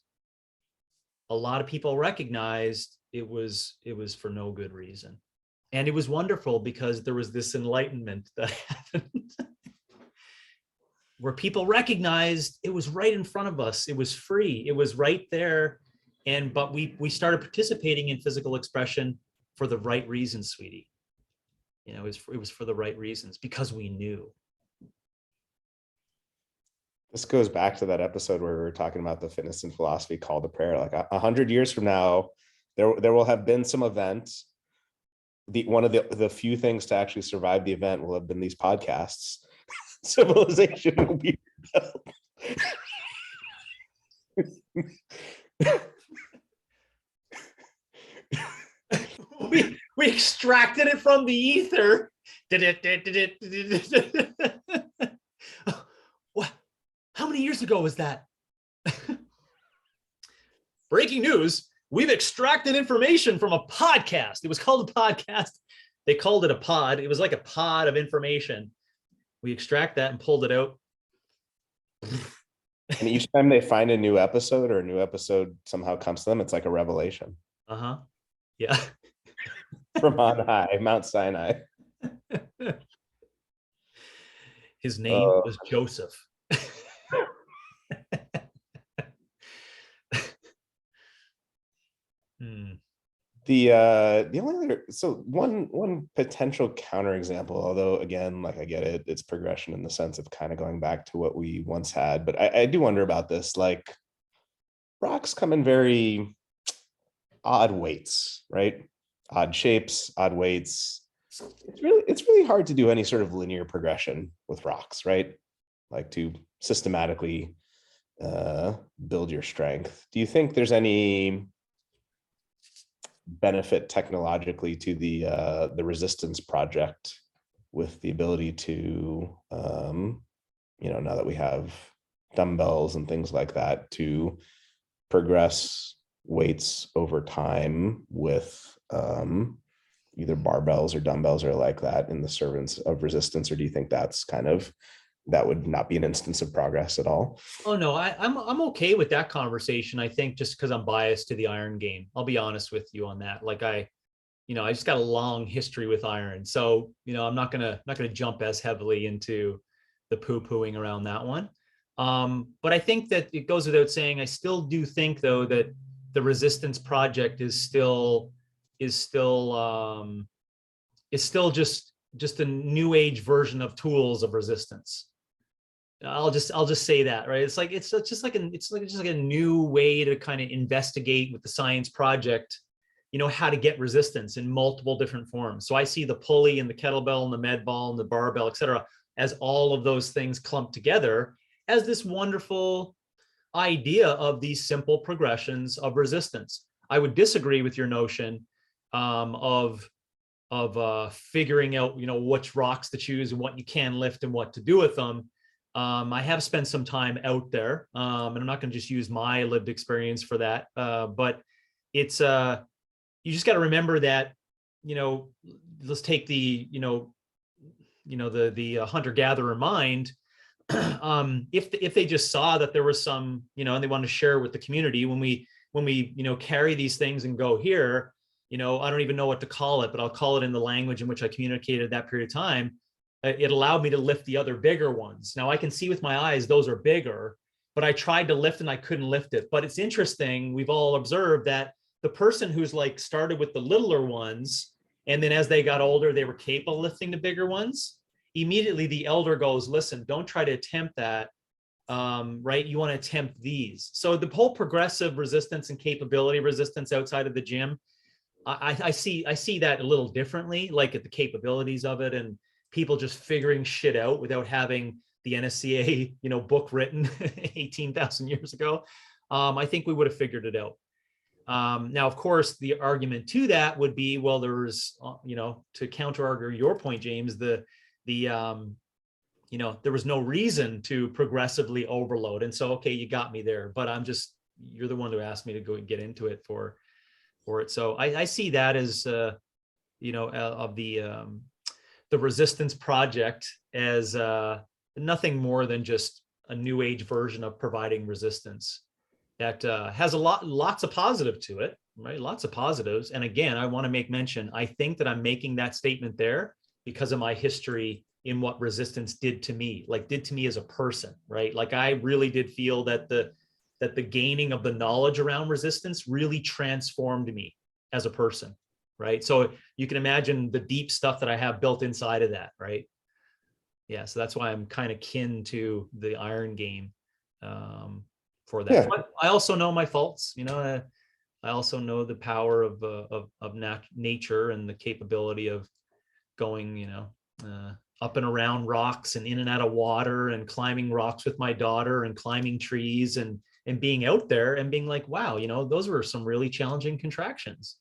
a lot of people recognized it was for no good reason. And it was wonderful because there was this enlightenment that happened where people recognized it was right in front of us. It was free. It was right there. But we started participating in physical expression for the right reasons, sweetie. It was for the right reasons, because we knew. This goes back to that episode where we were talking about the fitness and philosophy call to prayer. Like 100 years from now, there will have been some event. One of the few things to actually survive the event will have been these podcasts. Civilization will be we extracted it from the ether. What? How many years ago was that? Breaking news. We've extracted information from a podcast. It was called a podcast. They called it a pod. It was like a pod of information. We extract that and pulled it out. And each time they find a new episode, or a new episode somehow comes to them, it's like a revelation. Uh-huh. Yeah. From on high, Mount Sinai. His name was Joseph. The only other, so one potential counterexample, although again, like I get it, it's progression in the sense of kind of going back to what we once had, but I do wonder about this. Like, rocks come in very odd weights, right? Odd shapes, odd weights. It's really hard to do any sort of linear progression with rocks, right? Like to systematically build your strength. Do you think there's any benefit technologically to the resistance project with the ability to now that we have dumbbells and things like that, to progress weights over time with either barbells or dumbbells or like that in the servants of resistance? Or do you think that would not be an instance of progress at all? Oh no, I'm okay with that conversation. I think just because I'm biased to the iron game, I'll be honest with you on that. Like I just got a long history with iron, so I'm not gonna jump as heavily into the poo-pooing around that one. But I think that it goes without saying, I still do think though that the resistance project is still just a new age version of tools of resistance. I'll just say that, right? It's just like a new way to kind of investigate with the science project, how to get resistance in multiple different forms. So I see the pulley and the kettlebell and the med ball and the barbell, et cetera, as all of those things clumped together as this wonderful idea of these simple progressions of resistance. I would disagree with your notion of figuring out, which rocks to choose and what you can lift and what to do with them. I have spent some time out there, and I'm not going to just use my lived experience for that. But it's you just got to remember that, let's take the hunter-gatherer mind. If they just saw that there was some, and they want to share with the community, when we carry these things and go here, I don't even know what to call it, but I'll call it in the language in which I communicated that period of time. It allowed me to lift the other bigger ones. Now I can see with my eyes, those are bigger, but I tried to lift and I couldn't lift it. But it's interesting. We've all observed that the person who's like started with the littler ones, and then as they got older, they were capable of lifting the bigger ones. Immediately the elder goes, listen, don't try to attempt that. Right? You want to attempt these. So the whole progressive resistance and capability resistance outside of the gym, I see that a little differently, like at the capabilities of it and people just figuring shit out without having the NSCA, book written 18,000 years ago. I think we would have figured it out. Now, of course, the argument to that would be, well, there's, to counter argue your point, James, there was no reason to progressively overload. And so, okay, you got me there, but you're the one who asked me to go get into it for it. So I see that as, of the resistance project as nothing more than just a new age version of providing resistance that has lots of positive to it, right? Lots of positives. And again, I want to make mention, I think that I'm making that statement there because of my history in what resistance did to me as a person, right? Like I really did feel that the gaining of the knowledge around resistance really transformed me as a person. Right. So you can imagine the deep stuff that I have built inside of that. Right. Yeah. So that's why I'm kind of kin to the iron game for that. Yeah. But I also know my faults. I also know the power of nature and the capability of going, up and around rocks and in and out of water and climbing rocks with my daughter and climbing trees and being out there and being like, wow, those were some really challenging contractions.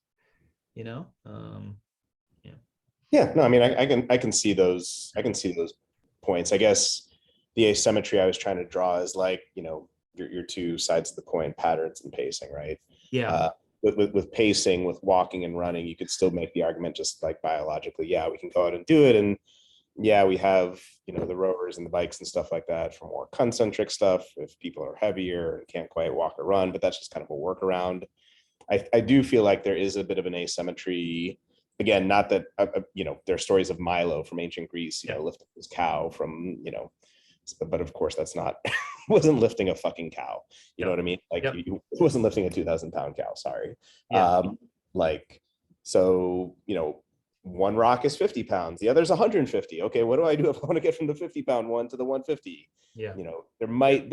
Yeah. No, I mean, I can see those points. I guess the asymmetry I was trying to draw is like, your two sides of the coin, patterns and pacing, right? Yeah. With pacing, with walking and running, you could still make the argument just like biologically, yeah, we can go out and do it. And yeah, we have, the rowers and the bikes and stuff like that for more concentric stuff if people are heavier and can't quite walk or run, but that's just kind of a workaround. I do feel like there is a bit of an asymmetry. Again, not that, there are stories of Milo from ancient Greece, lifting his cow from, but of course that's not, wasn't lifting a fucking cow. You know what I mean? Like he wasn't lifting a 2,000 pound cow. Sorry. So, one rock is 50 pounds, the other's 150. Okay, what do I do if I want to get from the 50-pound one to the 150? Yeah. There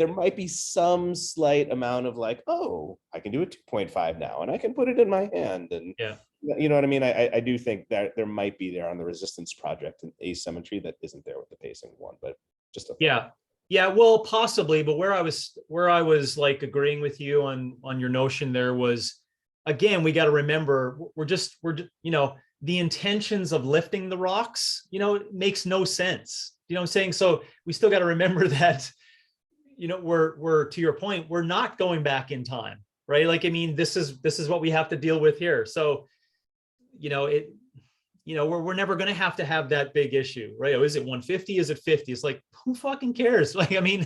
might be some slight amount of like, oh, I can do a 2.5 now and I can put it in my hand. And Yeah. you know what I mean? I do think that there might be there on the resistance project an asymmetry that isn't there with the pacing one, but just a Yeah. Yeah, well, possibly, but where I was like agreeing with you on your notion there was, again, we got to remember the intentions of lifting the rocks, it makes no sense. You know what I'm saying? So we still got to remember that, we're to your point, we're not going back in time, right? Like, I mean, this is what we have to deal with here. So, we're never going to have that big issue, right? Oh, is it 150? Is it 50? It's like, who fucking cares? Like, I mean,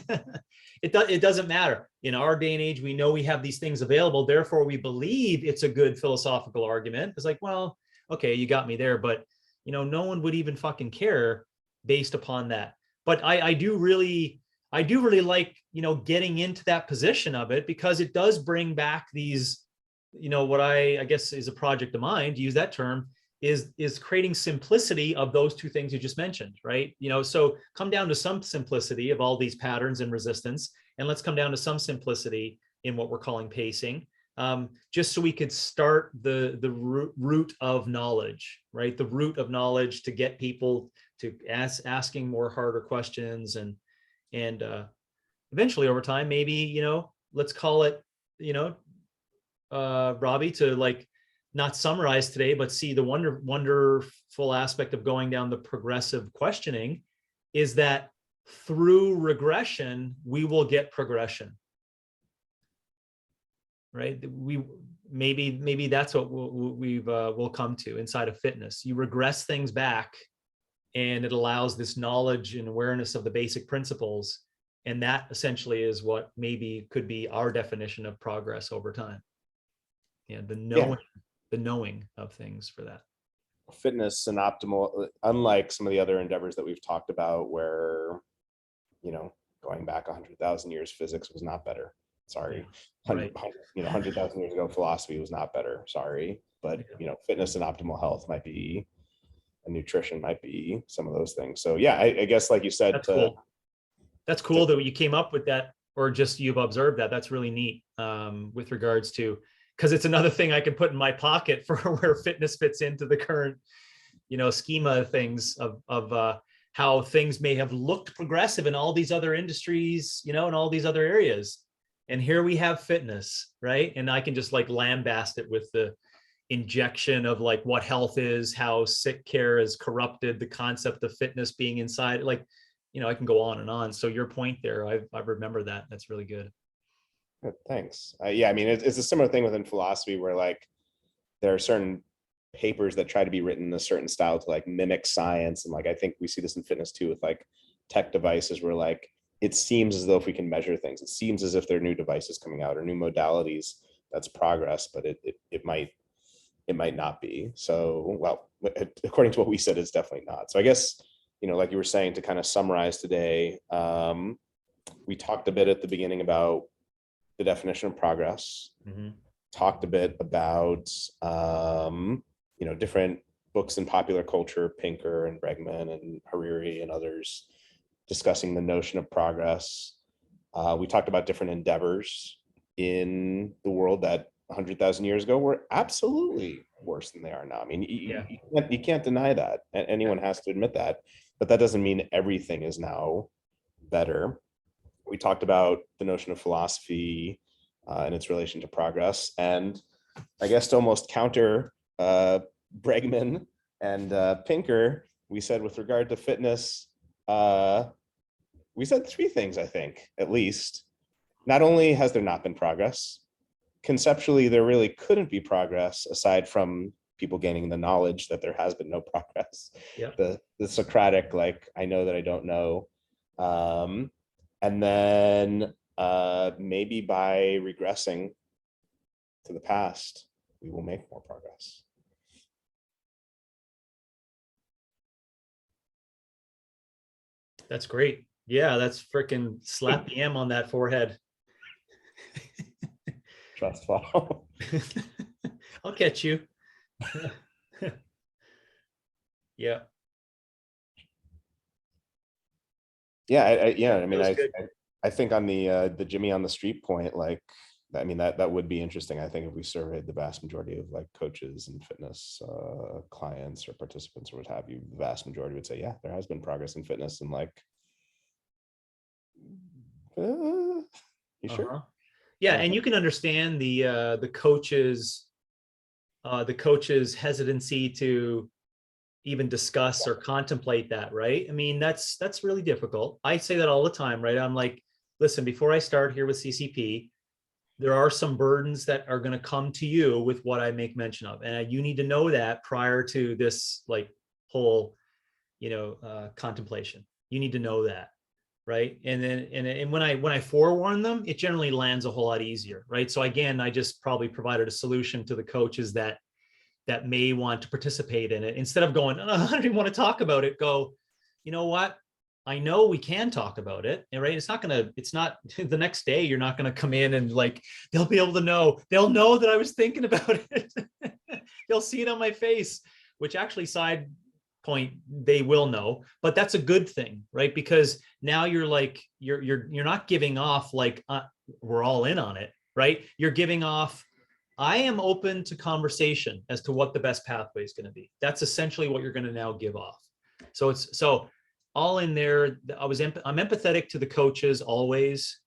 it doesn't matter. In our day and age, we know we have these things available. Therefore, we believe it's a good philosophical argument. It's like, well, okay, you got me there, but no one would even fucking care based upon that. But I do really like, getting into that position of it, because it does bring back these, what I guess is a project of mine, to use that term, is creating simplicity of those two things you just mentioned, right? So come down to some simplicity of all these patterns and resistance, and let's come down to some simplicity in what we're calling pacing, just so we could start the root of knowledge, right? The root of knowledge to get people to asking more harder questions, and eventually over time, maybe, let's call it, Robbie, to like, not summarize today, but see the wonderful aspect of going down the progressive questioning is that through regression, we will get progression, right? Maybe that's what we'll come to inside of fitness. You regress things back, and it allows this knowledge and awareness of the basic principles. And that essentially is what maybe could be our definition of progress over time. Yeah, the knowing of things for that. Fitness and optimal, unlike some of the other endeavors that we've talked about where, going back 100,000 years, physics was not better. Sorry. Yeah, right. 100,000 years ago, philosophy was not better. Sorry. But, fitness and optimal health might be, and nutrition might be some of those things. So yeah, I guess, like you said, cool. That's cool that you came up with that, or just you've observed that. That's really neat, with regards to, because it's another thing I can put in my pocket for where fitness fits into the current, schema of things of how things may have looked progressive in all these other industries, in all these other areas. And here we have fitness, right? And I can just like lambast it with the injection of like what health is, how sick care is corrupted, the concept of fitness being inside, like, I can go on and on. So your point there, I remember that. That's really good. Thanks. Yeah, I mean, it's a similar thing within philosophy where like there are certain papers that try to be written in a certain style to like mimic science, and like I think we see this in fitness too with like tech devices where like it seems as though if we can measure things, it seems as if there are new devices coming out or new modalities, that's progress, but it might not be. So, well, according to what we said, it's definitely not. So I guess, like you were saying, to kind of summarize today, we talked a bit at the beginning about the definition of progress, talked a bit about, different books in popular culture, Pinker and Bregman and Hariri and others discussing the notion of progress. We talked about different endeavors in the world that 100,000 years ago were absolutely worse than they are now. I mean, you can't deny that. Anyone has to admit that, but that doesn't mean everything is now better. We talked about the notion of philosophy and its relation to progress. And I guess to almost counter Bregman and Pinker, we said with regard to fitness, we said three things, I think, at least. Not only has there not been progress, conceptually, there really couldn't be progress aside from people gaining the knowledge that there has been no progress. Yeah. The Socratic, like, I know that I don't know. And then maybe by regressing to the past, we will make more progress. That's great. Yeah, that's freaking slap the M on that forehead. Trust fall. I'll catch you. Yeah. Yeah, I That mean, was good. I think on the Jimmy on the street point, like, I mean, that would be interesting. I think if we surveyed the vast majority of like coaches and fitness clients or participants or what have you, the vast majority would say, yeah, there has been progress in fitness. And like, you sure? Uh-huh. Yeah, Uh, and you can understand the coach's hesitancy to even discuss or contemplate that, right? I mean, that's really difficult. I say that all the time, right? I'm like, listen, before I start here with CCP, there are some burdens that are going to come to you with what I make mention of, and you need to know that prior to this like whole, contemplation. You need to know that, right? And then and when I forewarn them, it generally lands a whole lot easier, right? So again, I just probably provided a solution to the coaches that may want to participate in it. Instead of going, oh, I don't even want to talk about it, go, you know what? I know we can talk about it, right? It's not the next day. You're not going to come in and like, they'll be able to know, they'll know that I was thinking about it. They'll see it on my face, which actually side point, they will know, but that's a good thing, right? Because now you're like, you're not giving off like, we're all in on it, right? You're giving off, I am open to conversation as to what the best pathway is going to be. That's essentially what you're going to now give off. So all in there. I'm empathetic to the coaches always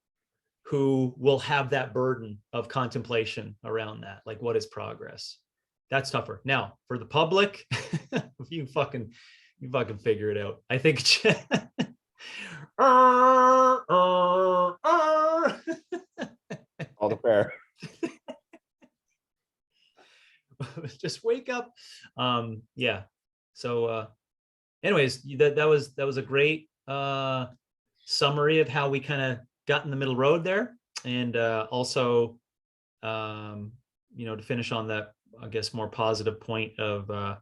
who will have that burden of contemplation around that. Like, what is progress? That's tougher. Now for the public, you fucking figure it out. I think. all the fair. Just wake up. Yeah. So anyways, that was a great summary of how we kind of got in the middle road there. And also to finish on that, I guess, more positive point of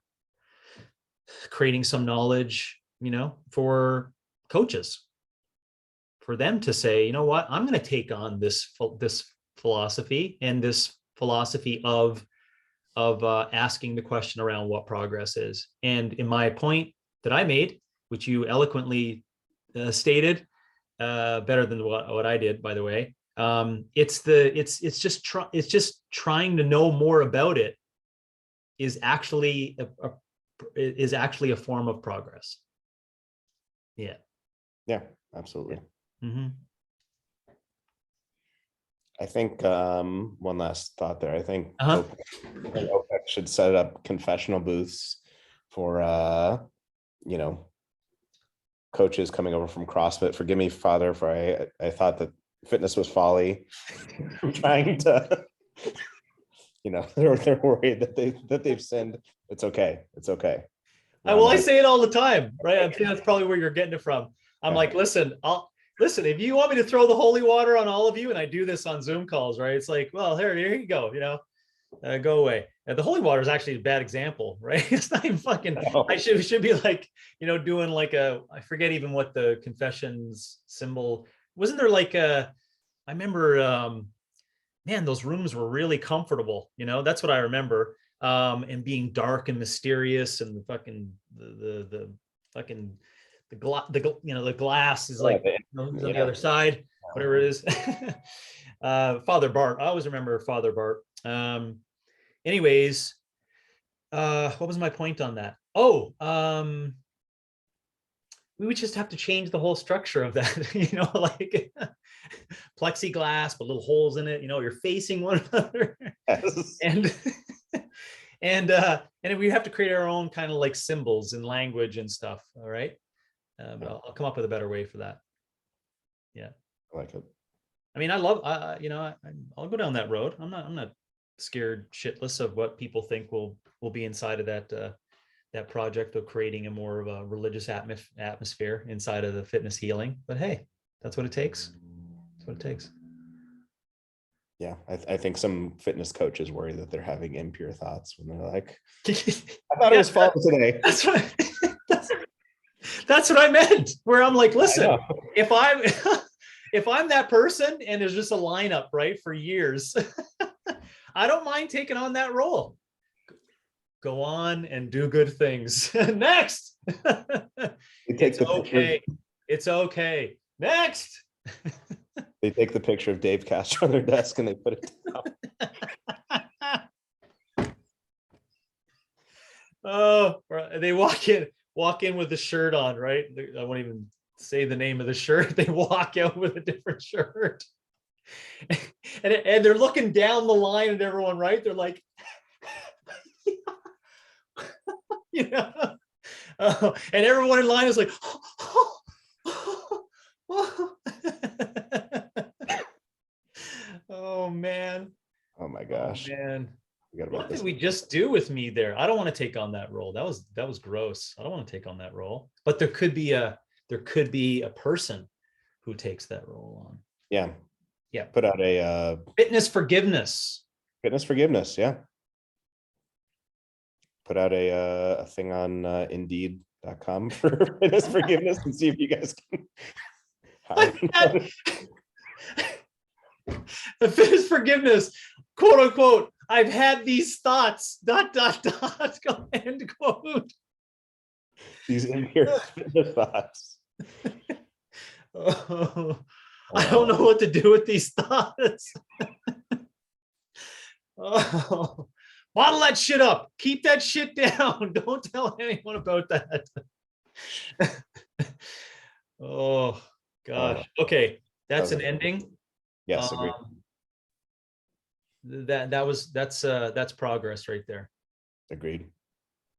creating some knowledge, for coaches, for them to say, you know what, I'm going to take on this philosophy and this philosophy of asking the question around what progress is. And in my point that I made, which you eloquently stated better than what I did, by the way, it's just trying to know more about it is actually a form of progress. Yeah. Yeah, absolutely. Mm-hmm. I think one last thought there. I think Uh-huh. OPEC should set up confessional booths for coaches coming over from CrossFit. Forgive me, Father, for I thought that fitness was folly. I'm trying to, they're worried that they've sinned. It's okay. It's okay. I say it all the time, right? I think that's probably where you're getting it from. I'm like, listen, listen, if you want me to throw the holy water on all of you, and I do this on Zoom calls, right? It's like, well, here you go, go away. The holy water is actually a bad example, right? It's not even fucking, I should be like, doing like I forget even what the confessions symbol, wasn't there like I remember, man, those rooms were really comfortable, that's what I remember. And being dark and mysterious, and the fucking, the fucking, the glass is like on the other side, whatever it is. Father Bart, I always remember Father Bart. Anyways, what was my point on that? We would just have to change the whole structure of that, like plexiglass but little holes in it, you're facing one another. Yes. And we have to create our own kind of like symbols and language and stuff. All right. But I'll come up with a better way for that. Yeah. I like it. I mean, I love, I'll go down that road. I'm not scared shitless of what people think will be inside of that project of creating a more of a religious atmosphere inside of the fitness healing. But hey, that's what it takes. That's what it takes. Yeah, I think some fitness coaches worry that they're having impure thoughts when they're like, I thought it was fall today. That's right. That's what I meant. Where I'm like, listen, if I'm that person and there's just a lineup, right, for years, I don't mind taking on that role. go on and do good things. Next. They take It's the picture. okay. It's okay. Next. They take the picture of Dave Castro on their desk and they put it down. Oh, they walk in with the shirt on, right? I won't even say the name of the shirt. They walk out with a different shirt. And they're looking down the line at everyone, right? They're like, you know, and everyone in line is like, oh man. Oh my gosh. Oh, man. Forgot What about did this. we just do with me there? I don't want to take on that role. That was gross. I don't want to take on that role. But there could be a person who takes that role on. Yeah. Yeah. Put out a Fitness forgiveness. fitness forgiveness. Yeah. Put out a thing on Indeed.com for fitness forgiveness and see if you guys can. The fitness forgiveness, quote unquote. I've had these thoughts. ... End quote. These impure thoughts. Oh, I don't know what to do with these thoughts. Oh, bottle that shit up. Keep that shit down. Don't tell anyone about that. Oh gosh. Okay, that's an ending. Yes, agreed. That's progress right there. Agreed.